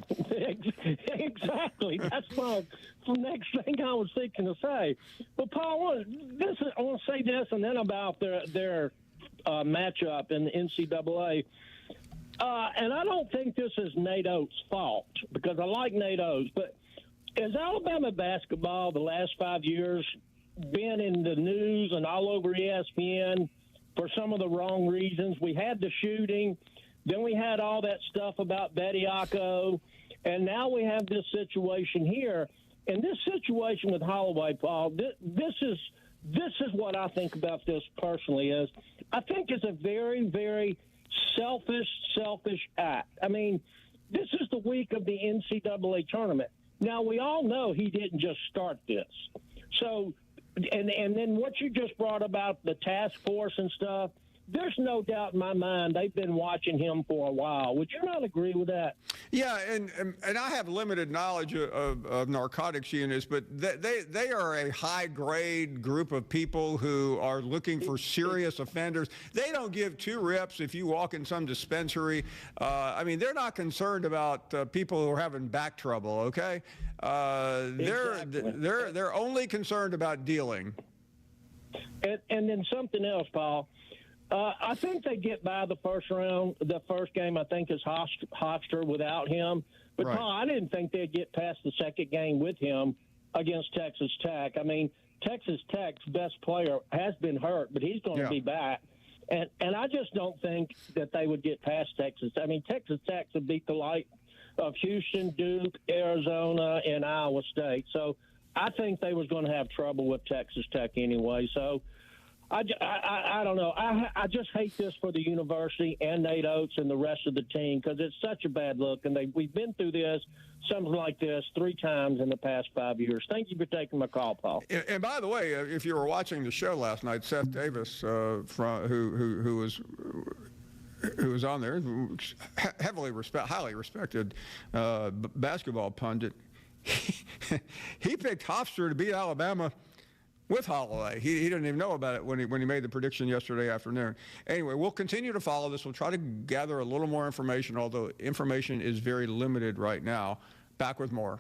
Exactly. That's the next thing I was thinking to say. But Paul, I want to say this, and then about their matchup in the NCAA. And I don't think this is Nate Oates' fault, because I like Nate Oates, but has Alabama basketball the last 5 years been in the news and all over ESPN for some of the wrong reasons? We had the shooting, then we had all that stuff about Bediako, and now we have this situation here. And this situation with Holloway, Paul, this is what I think about this personally is I think it's a very, very selfish act. I mean, this is the week of the NCAA tournament. Now, we all know he didn't just start this. So, and then what you just brought about the task force and stuff, there's no doubt in my mind they've been watching him for a while. Would you not agree with that? Yeah, and I have limited knowledge of narcotics units, but they are a high-grade group of people who are looking for serious offenders. They don't give two rips if you walk in some dispensary. I mean, they're not concerned about people who are having back trouble, okay? They're only concerned about dealing. And then something else, Paul. I think they get by the first round. The first game, I think, is Hofstra without him. But, right. Paul, I didn't think they'd get past the second game with him against Texas Tech. I mean, Texas Tech's best player has been hurt, but he's going to be back. And I just don't think that they would get past Texas. I mean, Texas Tech would beat the light of Houston, Duke, Arizona, and Iowa State. So I think they was going to have trouble with Texas Tech anyway. So I don't know. I just hate this for the university and Nate Oates and the rest of the team because it's such a bad look. And we've been through something like this 3 times in the past 5 years. Thank you for taking my call, Paul. And by the way, if you were watching the show last night, Seth Davis, who was on there, highly respected basketball pundit, he picked Hofstra to beat Alabama with Holloway. He didn't even know about it when he made the prediction yesterday afternoon. Anyway, we'll continue to follow this. We'll try to gather a little more information, although information is very limited right now. Back with more.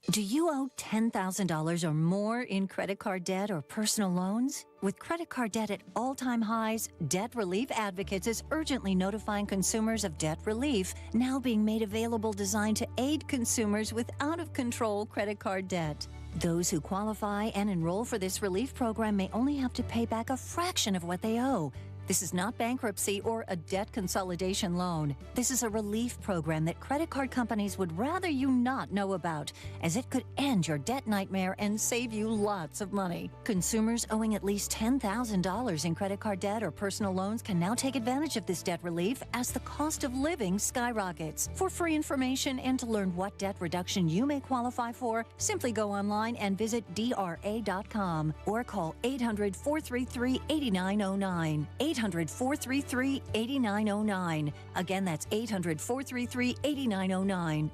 Do you owe $10,000 or more in credit card debt or personal loans? With credit card debt at all-time highs, Debt Relief Advocates is urgently notifying consumers of debt relief now being made available designed to aid consumers with out-of-control credit card debt. Those who qualify and enroll for this relief program may only have to pay back a fraction of what they owe. This is not bankruptcy or a debt consolidation loan. This is a relief program that credit card companies would rather you not know about, as it could end your debt nightmare and save you lots of money. Consumers owing at least $10,000 in credit card debt or personal loans can now take advantage of this debt relief as the cost of living skyrockets. For free information and to learn what debt reduction you may qualify for, simply go online and visit DRA.com or call 800-433-8909. 800-433-8909. Again, that's 800-433-8909.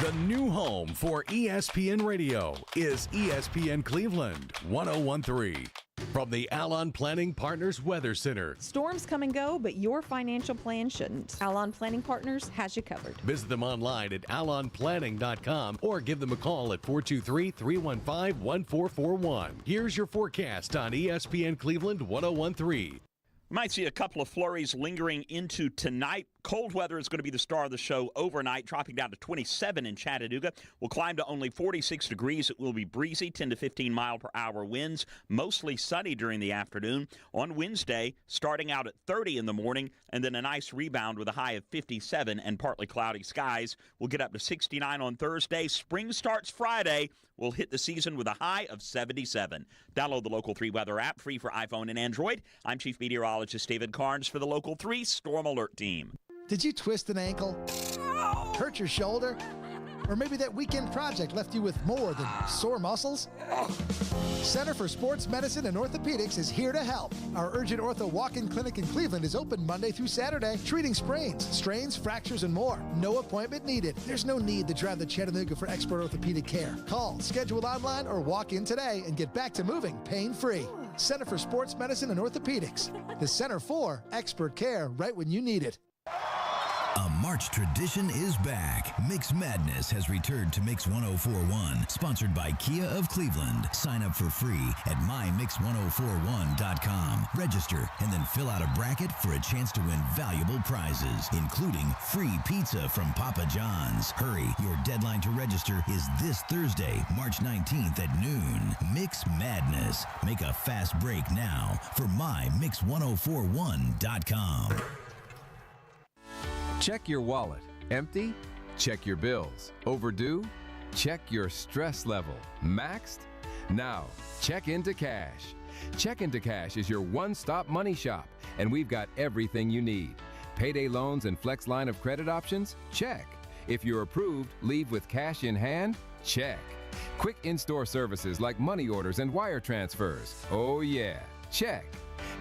The new home for ESPN Radio is ESPN Cleveland 1013. From the Alon Planning Partners Weather Center. Storms come and go, but your financial plan shouldn't. Alon Planning Partners has you covered. Visit them online at alonplanning.com or give them a call at 423-315-1441. Here's your forecast on ESPN Cleveland 1013. We might see a couple of flurries lingering into tonight. Cold weather is going to be the star of the show overnight, dropping down to 27 in Chattanooga. We'll climb to only 46 degrees. It will be breezy, 10 to 15 mile per hour winds, mostly sunny during the afternoon. On Wednesday, starting out at 30 in the morning, and then a nice rebound with a high of 57 and partly cloudy skies. We'll get up to 69 on Thursday. Spring starts Friday. We'll hit the season with a high of 77. Download the Local 3 weather app, free for iPhone and Android. I'm Chief Meteorologist David Carnes for the Local 3 Storm Alert Team. Did you twist an ankle? Hurt your shoulder? Or maybe that weekend project left you with more than sore muscles? Center for Sports Medicine and Orthopedics is here to help. Our Urgent Ortho Walk-In Clinic in Cleveland is open Monday through Saturday, treating sprains, strains, fractures, and more. No appointment needed. There's no need to drive to Chattanooga for expert orthopedic care. Call, schedule online, or walk in today and get back to moving pain-free. Center for Sports Medicine and Orthopedics. The Center for expert care right when you need it. A March tradition is back. Mix Madness has returned to Mix 1041, sponsored by Kia of Cleveland. Sign up for free at mymix1041.com. Register and then fill out a bracket for a chance to win valuable prizes, including free pizza from Papa John's. Hurry, your deadline to register is this Thursday, March 19th at noon. Mix Madness. Make a fast break now for mymix1041.com. Check your wallet. Empty? Check your bills. Overdue? Check your stress level. Maxed? Now, check into cash. Check into Cash is your one-stop money shop, and we've got everything you need. Payday loans and flex line of credit options? Check. If you're approved, leave with cash in hand? Check. Quick in-store services like money orders and wire transfers? Oh yeah, check.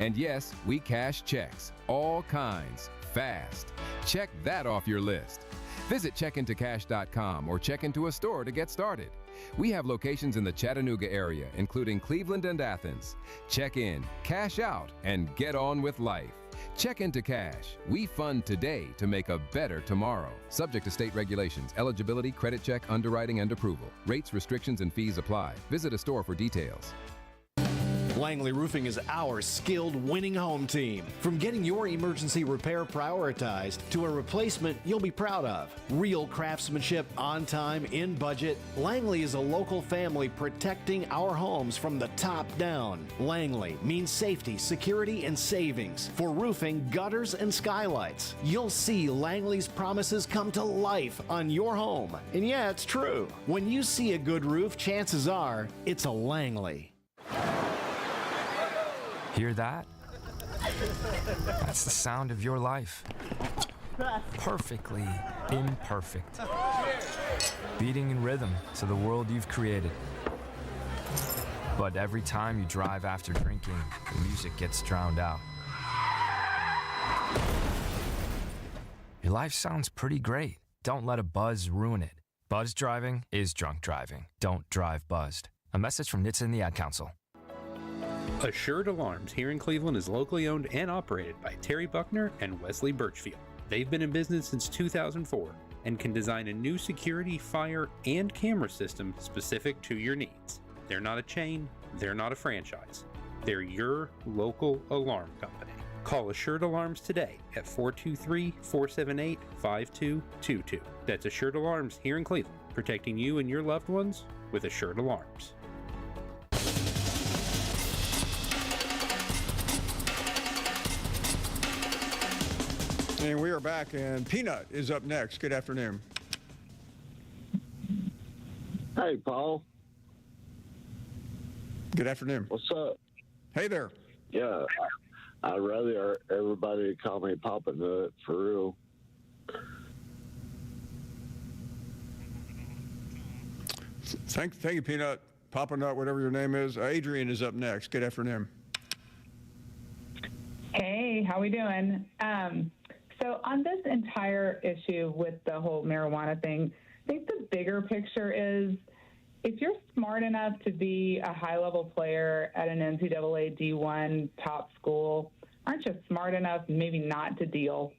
And yes, we cash checks, all kinds. Fast. Check that off your list. Visit checkintocash.com or check into a store to get started. We have locations in the Chattanooga area, including Cleveland and Athens. Check in, cash out, and get on with life. Check into Cash. We fund today to make a better tomorrow. Subject to state regulations, eligibility, credit check, underwriting, and approval. Rates, restrictions, and fees apply. Visit a store for details. Langley Roofing is our skilled winning home team. From getting your emergency repair prioritized to a replacement you'll be proud of. Real craftsmanship, on time, in budget. Langley is a local family protecting our homes from the top down. Langley means safety, security, and savings for roofing, gutters, and skylights. You'll see Langley's promises come to life on your home. And yeah, it's true. When you see a good roof, chances are it's a Langley. Hear that? That's the sound of your life. Perfectly imperfect. Beating in rhythm to the world you've created. But every time you drive after drinking, the music gets drowned out. Your life sounds pretty great. Don't let a buzz ruin it. Buzz driving is drunk driving. Don't drive buzzed. A message from NHTSA and the Ad Council. Assured Alarms here in Cleveland is locally owned and operated by Terry Buckner and Wesley Birchfield. They've been in business since 2004 and can design a new security, fire, and camera system specific to your needs. They're not a chain, they're not a franchise. They're your local alarm company. Call Assured Alarms today at 423-478-5222. That's Assured Alarms here in Cleveland, protecting you and your loved ones with Assured Alarms. And we are back, and Peanut is up next. Good afternoon. Hey, Paul. Good afternoon. What's up? Hey there. Yeah, I'd rather everybody call me Papa Nut, for real. Thank you, Peanut. Papa Nut, whatever your name is. Adrian is up next. Good afternoon. Hey, how we doing? So on this entire issue with the whole marijuana thing, I think the bigger picture is if you're smart enough to be a high-level player at an NCAA D1 top school, aren't you smart enough maybe not to deal?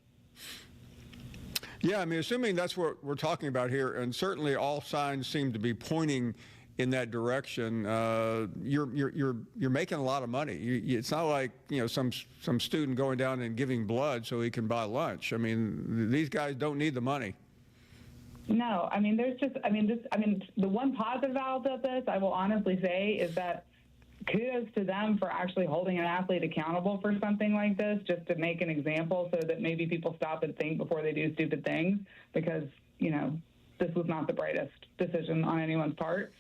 Yeah, I mean, assuming that's what we're talking about here, and certainly all signs seem to be pointing in that direction, you're making a lot of money. It's not like some student going down and giving blood so he can buy lunch. I mean, these guys don't need the money. No, I mean, the one positive out of this, I will honestly say, is that kudos to them for actually holding an athlete accountable for something like this, just to make an example so that maybe people stop and think before they do stupid things, because, this was not the brightest decision on anyone's part.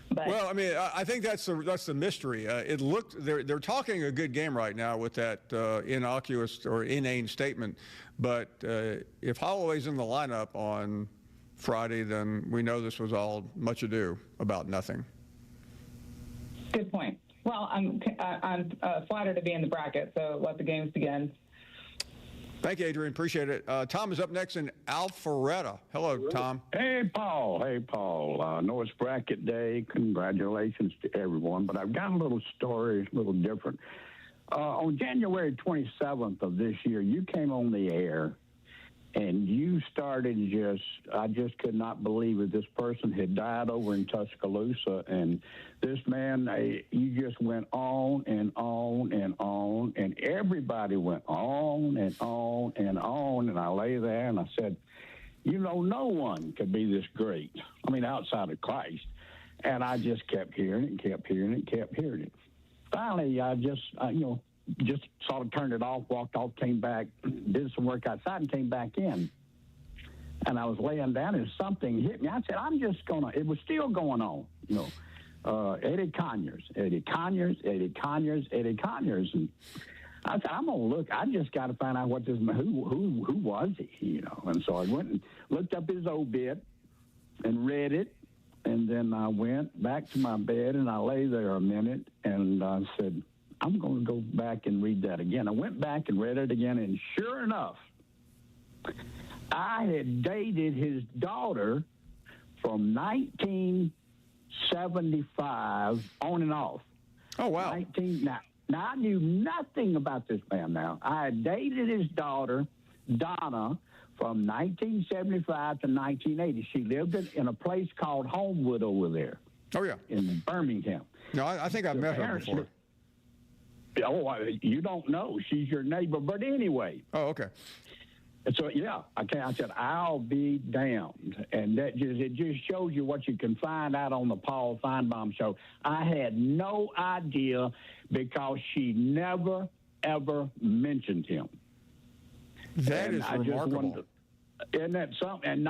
But, well, I mean, I think that's the mystery. It looked they're talking a good game right now with that innocuous or inane statement, but if Holloway's in the lineup on Friday, then we know this was all much ado about nothing. Good point. Well, I'm flattered to be in the bracket, so let the games begin. Thank you, Adrian. Appreciate it. Tom is up next in Alpharetta. Hello, Tom. Hey, Paul. I know it's bracket day. Congratulations to everyone. But I've got a little story, a little different. On January 27th of this year, you came on the air, and you started I just could not believe that this person had died over in Tuscaloosa. And this man, you just went on and on and on, and everybody went on and on and on. And I lay there and I said, no one could be this great. I mean, outside of Christ. And I just kept hearing it and kept hearing it and kept hearing it. Finally, I just sort of turned it off, walked off, came back, did some work outside, and came back in. And I was laying down, and something hit me. I said, it was still going on, Eddie Conyers. And I said, I'm going to look. I just got to find out what this man, who was he, And so I went and looked up his obit and read it. And then I went back to my bed, and I lay there a minute, and I said, I'm going to go back and read that again. I went back and read it again, and sure enough, I had dated his daughter from 1975 on and off. Oh, wow. Now, I knew nothing about this man now. I had dated his daughter, Donna, from 1975 to 1980. She lived in a place called Homewood over there. Oh, yeah. In Birmingham. No, I think I've met her before. Oh, you don't know. She's your neighbor. But anyway. Oh, okay. So, yeah, I said, I'll be damned. And it just shows you what you can find out on the Paul Feinbaum show. I had no idea because she never, ever mentioned him. That is remarkable. Isn't that something? And